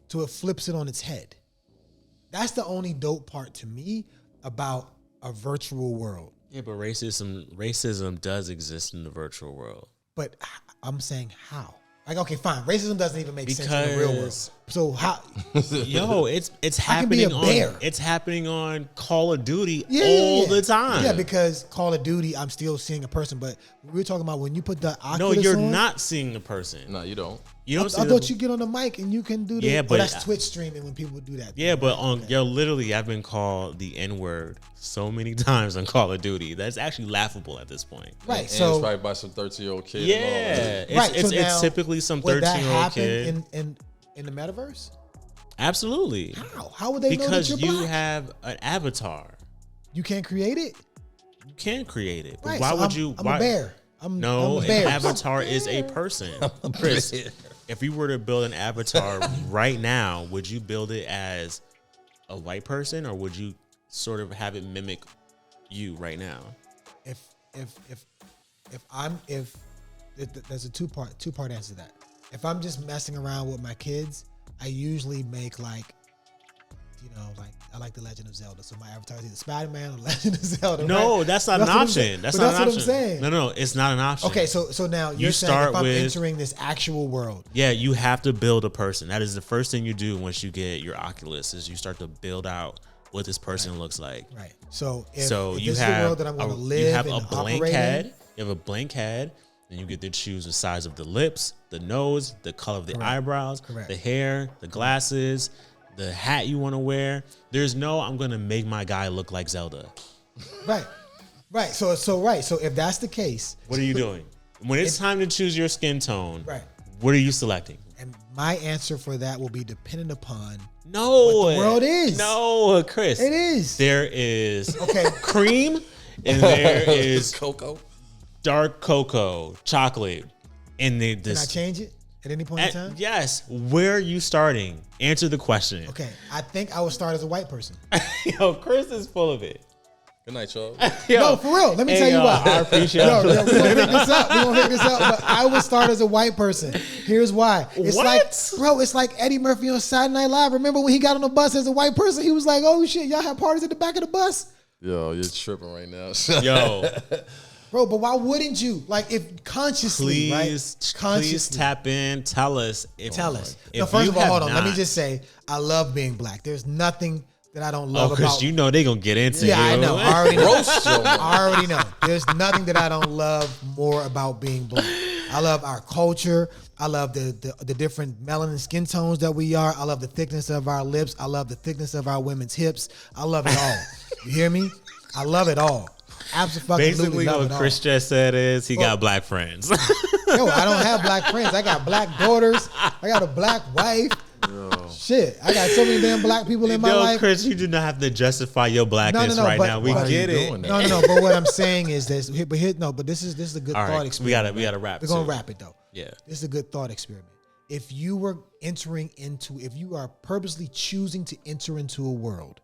So it flips it on its head. That's the only dope part to me about a virtual world. Yeah, but racism does exist in the virtual world. But I'm saying how? Like, okay, fine. Racism doesn't even make sense in the real world. So how? Yo, it's happening it's happening on Call of Duty all the time. Yeah, because Call of Duty, I'm still seeing a person. But we were talking about when you put the Oculus No, you're on, not seeing the person. No, you don't. You don't. I thought you get on the mic and you can do that. Yeah, but that's Twitch streaming when people do that. Yeah, but literally, I've been called the N-word so many times on Call of Duty. That's actually laughable at this point. Right. And so it's probably by some 13-year-old kid. Yeah. It's typically some 13-year-old kid. Would that happen in the metaverse? Absolutely. How would they know that you're black? Because you have an avatar. You can't create it? You can create it. But Right, why so would you? I'm a bear. I'm a bear. An avatar is a person. Chris, if you were to build an avatar right now, would you build it as a white person or would you sort of have it mimic you right now? There's a two-part answer to that. If I'm just messing around with my kids, I usually make like I like The Legend of Zelda. So my avatar is either Spider-Man or Legend of Zelda. No, right? that's not an option. That's not an option. What I'm saying. No, it's not an option. Okay, so now you're saying if I'm entering this actual world. Yeah, you have to build a person. That is the first thing you do once you get your Oculus is you start to build out what this person looks like. Right. So if you this have is the world that I'm going to live you have and a blank operate head. in. You have a blank head. Then you get to choose the size of the lips, the nose, the color of the eyebrows, the hair, the glasses, the hat you want to wear. There's no, I'm going to make my guy look like Zelda. Right. Right. So if that's the case, What are you doing? When it's time to choose your skin tone, right. what are you selecting? And my answer for that will be dependent upon No, what the world is. No, Chris. It is. There is Okay. cream and there is cocoa, dark cocoa, chocolate, and Can I change it at any point in time? Yes. Where are you starting? Answer the question. Okay. I think I would start as a white person. Yo, Chris is full of it. Good night, y'all. Yo, No, for real. Let me tell you why. I appreciate Yo, it. we're gonna pick this up. We're gonna pick this up. But I would start as a white person. Here's why. It's What? like, bro, it's like Eddie Murphy on Saturday Night Live. Remember when he got on the bus as a white person? He was like, "Oh shit, y'all have parties at the back of the bus." Yo, you're tripping right now. Yo, Bro, but why wouldn't you? Like, if consciously, please tap in. Tell us. Tell us. If No, first you of all, have hold on. Let me not- just say, I love being black. There's nothing that I don't love Chris, about. you know they gonna get into Yeah, you. I know. I already know. Roast your mom. I already know. There's nothing that I don't love more about being black. I love our culture. I love the different melanin skin tones that we are. I love the thickness of our lips. I love the thickness of our women's hips. I love it all. You hear me? I love it all. Absolutely Basically, love what it all. Chris just said is he got black friends. Yo, I don't have black friends. I got black daughters. I got a black wife. Shit, I got so many damn black people in my No, life. Chris, you do not have to justify your blackness no, right but- now. We Why are get you it. doing that? No. But what I'm saying is this. But this is a good All thought right, experiment. we gotta wrap. We're gonna too. wrap it though. Yeah. This is a good thought experiment. If you are purposely choosing to enter into a world,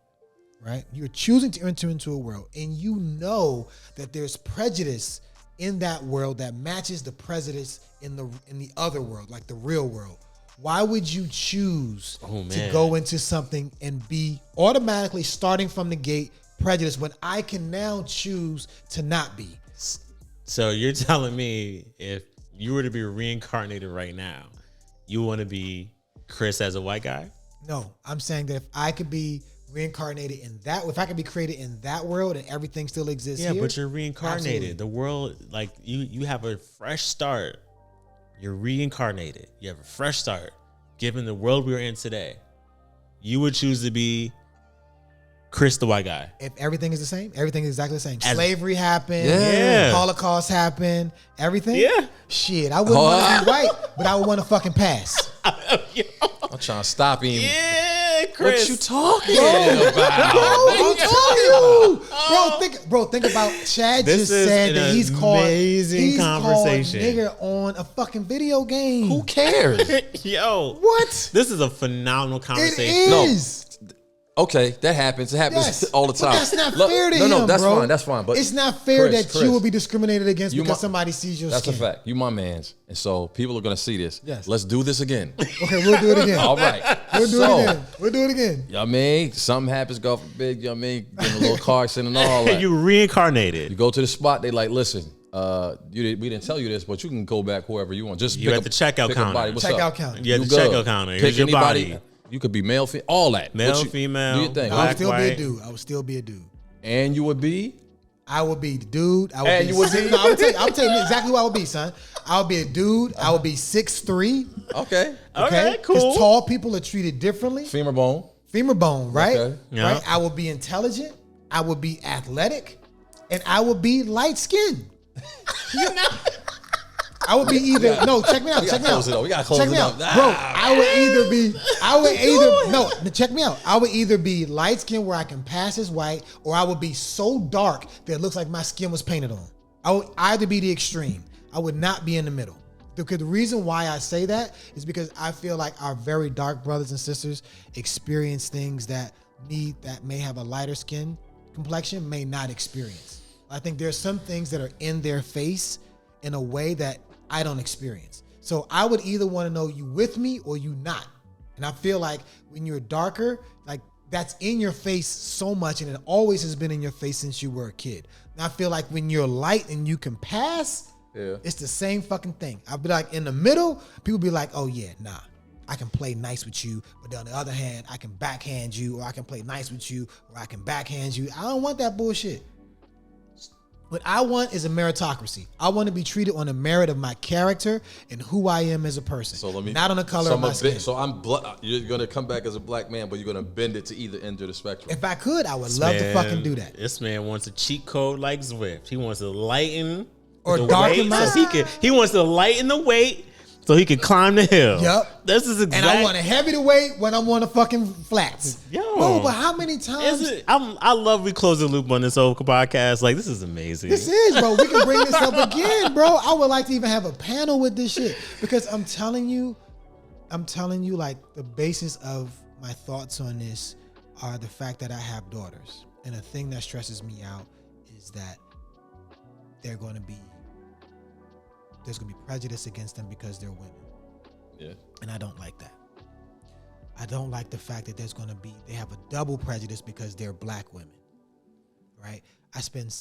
right? You're choosing to enter into a world, and you know that there's prejudice in that world that matches the prejudice in the other world, like the real world. Why would you choose to go into something and be automatically starting from the gate prejudiced when I can now choose to not be? So you're telling me if you were to be reincarnated right now, you want to be Chris as a white guy? No, I'm saying that if I could be reincarnated in that, if I could be created in that world and everything still exists Yeah, here, but you're reincarnated. absolutely. The world, like you have a fresh start. You're reincarnated. You have a fresh start. Given the world we're in today, you would choose to be Chris, the white guy. If everything is the same, everything is exactly the same. Slavery happened, Yeah. Holocaust happened, everything. Yeah. Shit, I wouldn't want to be white, but I would want to fucking pass. I'm trying to stop him. Yeah, Chris. What you talking Bro, about? I'm telling you. Bro, think about Chad This just is said an that he's amazing called conversation. nigger on a fucking video game. Who cares? Yo, What? this is a phenomenal It conversation. is. Okay, that happens. It happens Yes. all the But time. that's not Look, fair to no, him, that's bro. fine. That's fine. But it's not fair Chris, that you will be discriminated against You because my- somebody sees your That's skin. a fact. You my mans, and so people are gonna see this. Yes. Let's do this again. Okay, we'll do it again. All right. We'll do it again. We'll do it again. You know what I mean? Something happens, God forbid, you know what I mean? Get in a little car accident and all that. You reincarnated. You go to the spot, they like, listen, we didn't tell you this, but you can go back whoever you want. Just You're pick at the checkout pick a counter. body. What's Checkout up? counter. You're at You the good. checkout counter. Pick Here's your anybody. body. You could be male, all that. Male, What you- female, Do your thing. I would black, still be a white. dude. I would still be a dude. And you would be? I would be the dude. I would And be you would be- No, I'll tell you exactly who I would be, son. I would be a dude. I would be 6'3". Okay. Okay, cool. Because tall people are treated differently. Femur bone. Femur bone, right? Okay. Yeah. Right. I would be intelligent. I would be athletic, and I would be light skinned. I would be either check me out. We Check gotta me out. close it up. We gotta close check it me up. out, bro. I would either be light skinned where I can pass as white, or I would be so dark that it looks like my skin was painted on. I would either be the extreme. I would not be in the middle. Because the reason why I say that is because I feel like our very dark brothers and sisters experience things that may have a lighter skin complexion may not experience. I think there's some things that are in their face in a way that I don't experience. So I would either want to know you with me or you not. And I feel like when you're darker, like that's in your face so much, and it always has been in your face since you were a kid. And I feel like when you're light and you can pass, it's the same fucking thing. I'd be like in the middle, people be like, oh yeah, nah, I can play nice with you, but on the other hand, I can backhand you, or I can play nice with you, or I can backhand you. I don't want that bullshit. What I want is a meritocracy. I want to be treated on the merit of my character and who I am as a person. So not on the color of my skin. So you're gonna come back as a black man, but you're gonna bend it to either end of the spectrum. If I could, I would love to fucking do that. This man wants a cheat code like Zwift. He wants to lighten or the darken weight so he wants to lighten the weight so he can climb the hill. Yep. This is exactly. And I want to heavy the weight when I'm on the fucking flats. Yo. Bro, but how many times? I love we close the loop on this whole podcast. Like, this is amazing. This is, bro. We can bring this up again, bro. I would like to even have a panel with this shit because I'm telling you, like the basis of my thoughts on this are the fact that I have daughters. And the thing that stresses me out is that there's going to be prejudice against them because they're women. Yeah. And I don't like that. I don't like the fact that they have a double prejudice because they're black women, right?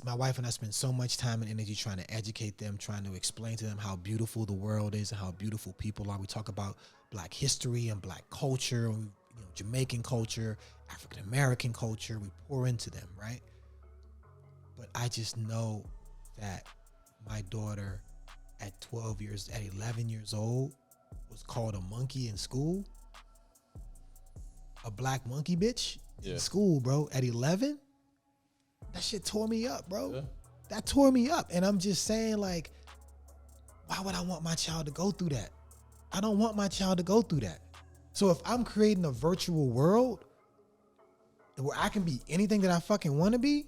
My wife and I spend so much time and energy trying to educate them, trying to explain to them how beautiful the world is and how beautiful people are. We talk about black history and black culture, Jamaican culture, African American culture. We pour into them, right? But I just know that my daughter at 11 years old was called a monkey in school. A black monkey bitch in school, bro. At 11, that shit tore me up, bro. Yeah. That tore me up. And I'm just saying, like, why would I want my child to go through that? I don't want my child to go through that. So if I'm creating a virtual world where I can be anything that I fucking want to be,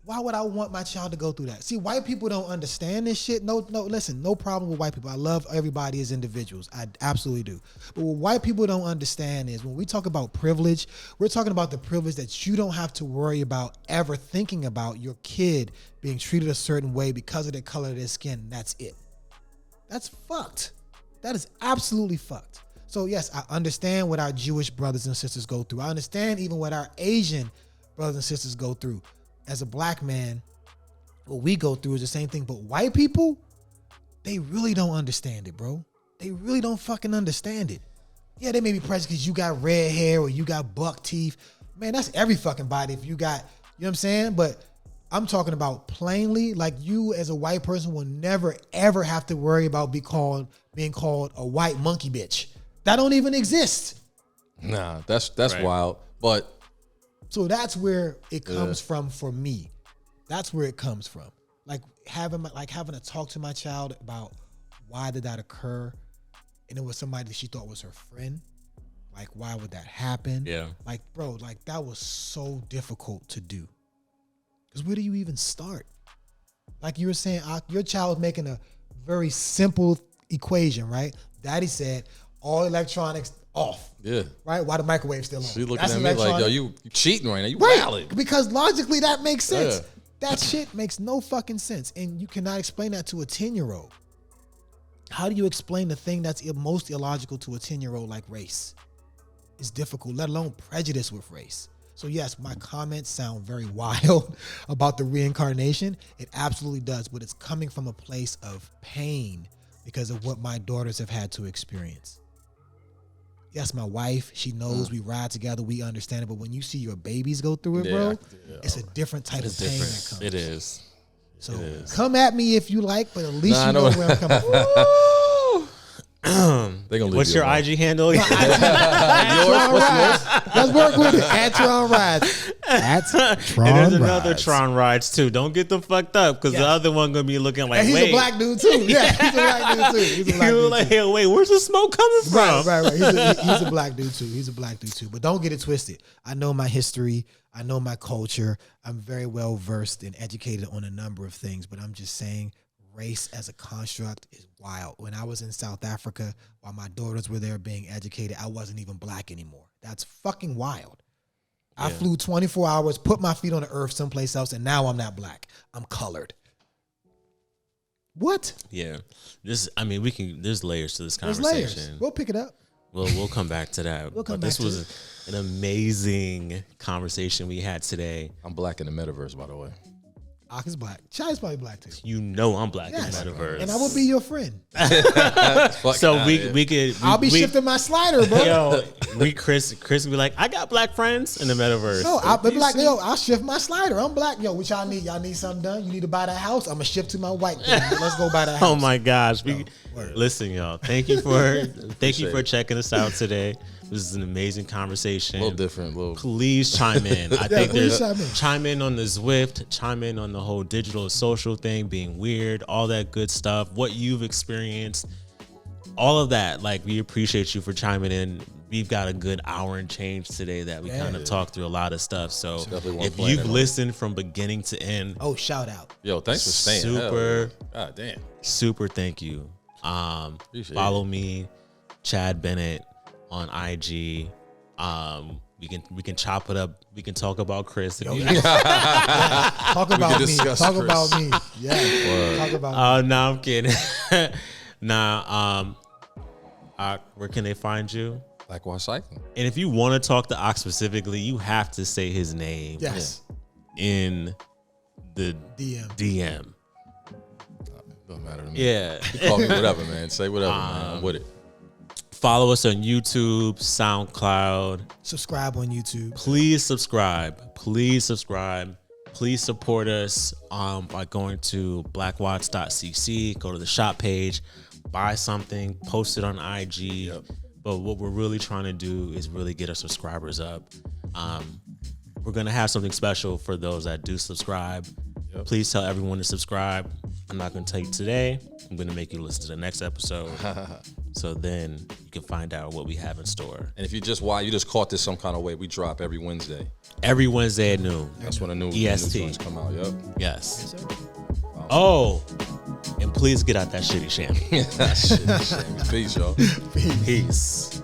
why would I want my child to go through that? See, white people don't understand this shit. No, listen, no problem with white people. I love everybody as individuals. I absolutely do. But what white people don't understand is when we talk about privilege, we're talking about the privilege that you don't have to worry about ever thinking about your kid being treated a certain way because of the color of their skin. That's it. That's fucked. That is absolutely fucked. So yes, I understand what our Jewish brothers and sisters go through. I understand even what our Asian brothers and sisters go through. As a black man, what we go through is the same thing. But white people, they really don't understand it, bro. They really don't fucking understand it. Yeah, they may be prejudiced because you got red hair or you got buck teeth. Man, that's every fucking body if you got, you know what I'm saying? But I'm talking about plainly, like you as a white person will never, ever have to worry about being called a white monkey bitch. That don't even exist. Nah, that's right. Wild. But so that's where it comes from for me. That's where it comes from. Like having to talk to my child about why did that occur, and it was somebody that she thought was her friend. Like, why would that happen? Yeah. Like, bro, like that was so difficult to do. Because where do you even start? Like you were saying, your child was making a very simple equation, right? Daddy said all electronics off. Yeah. Right? Why the microwave still on? She looking at me like, yo, you cheating right now. You valid. Because logically that makes sense. Yeah. That shit makes no fucking sense. And you cannot explain that to a 10-year-old. How do you explain the thing that's most illogical to a 10-year-old like race? It's difficult, let alone prejudice with race. So yes, my comments sound very wild about the reincarnation. It absolutely does, but it's coming from a place of pain because of what my daughters have had to experience. Yes, my wife, she knows we ride together, we understand it, but when you see your babies go through it, bro, it's a different type of pain that comes. It is. So come at me if you like, but at least you know where I'm coming from. What's your IG handle? Let's work with it. At Tron Rides. At Tron And there's Rides. another Tron Rides too. Don't get them fucked up because the other one gonna be looking like, And he's wait. a black dude too. Yeah, he's a black dude too. He's a black You're dude like, too. hey, wait, where's the smoke coming from? Right. He's a black dude too. He's a black dude too. But don't get it twisted. I know my history. I know my culture. I'm very well versed and educated on a number of things. But I'm just saying, race as a construct is wild. When I was in South Africa, while my daughters were there being educated, I wasn't even black anymore. That's fucking wild. Yeah. I flew 24 hours, put my feet on the earth someplace else, and now I'm not black. I'm colored. What? Yeah. There's layers to this There's conversation. layers. We'll pick it up. We'll come back to that. This was an amazing conversation we had today. I'm black in the metaverse, by the way. Ak is black. Chai's probably black too. You know I'm black in the Yes. metaverse. And I will be your friend. So we could. I'll be shifting my slider, bro. Yo, Chris be like, I got black friends in the metaverse. No, I'll be like, yo, I'll shift my slider. I'm black. Yo, what y'all need? Y'all need something done? You need to buy that house? I'm gonna shift to my white thing. Let's go buy that house. Oh my gosh. Word. Listen, y'all. Thank you for checking us out today. This is an amazing conversation. A little different. Please chime in. I think there's please chime in on the Zwift, chime in on the whole digital social thing being weird, all that good stuff, what you've experienced, all of that. Like, we appreciate you for chiming in. We've got a good hour and change today that we kind of talked through a lot of stuff. So if you've listened from beginning to end, shout out. Yo, thanks for staying. Super, God damn. super thank you. Follow me, Chad Bennett, on IG. We can chop it up. We can talk about Chris. Talk about me. Talk about me. Yeah. Talk about me. No, I'm kidding. Where can they find you? Blackwash Cycling. And if you want to talk to Ox specifically, you have to say his name. Yes. In the DM. Don't matter to me. Yeah. You call me whatever, man. Say whatever, man. I'm with it. Follow us on YouTube, SoundCloud. Subscribe on YouTube. Please subscribe. Please subscribe. Please support us by going to blackwatch.cc. Go to the shop page, buy something, post it on IG. Yep. But what we're really trying to do is really get our subscribers up. We're going to have something special for those that do subscribe. Yep. Please tell everyone to subscribe. I'm not going to tell you today. I'm going to make you listen to the next episode. So then you can find out what we have in store. And if you just caught this some kind of way, we drop every Wednesday. Every Wednesday at noon. That's when the new EST ones come out. Yep. Yes. Oh, and please get out that shitty chamois. Peace, y'all. Peace.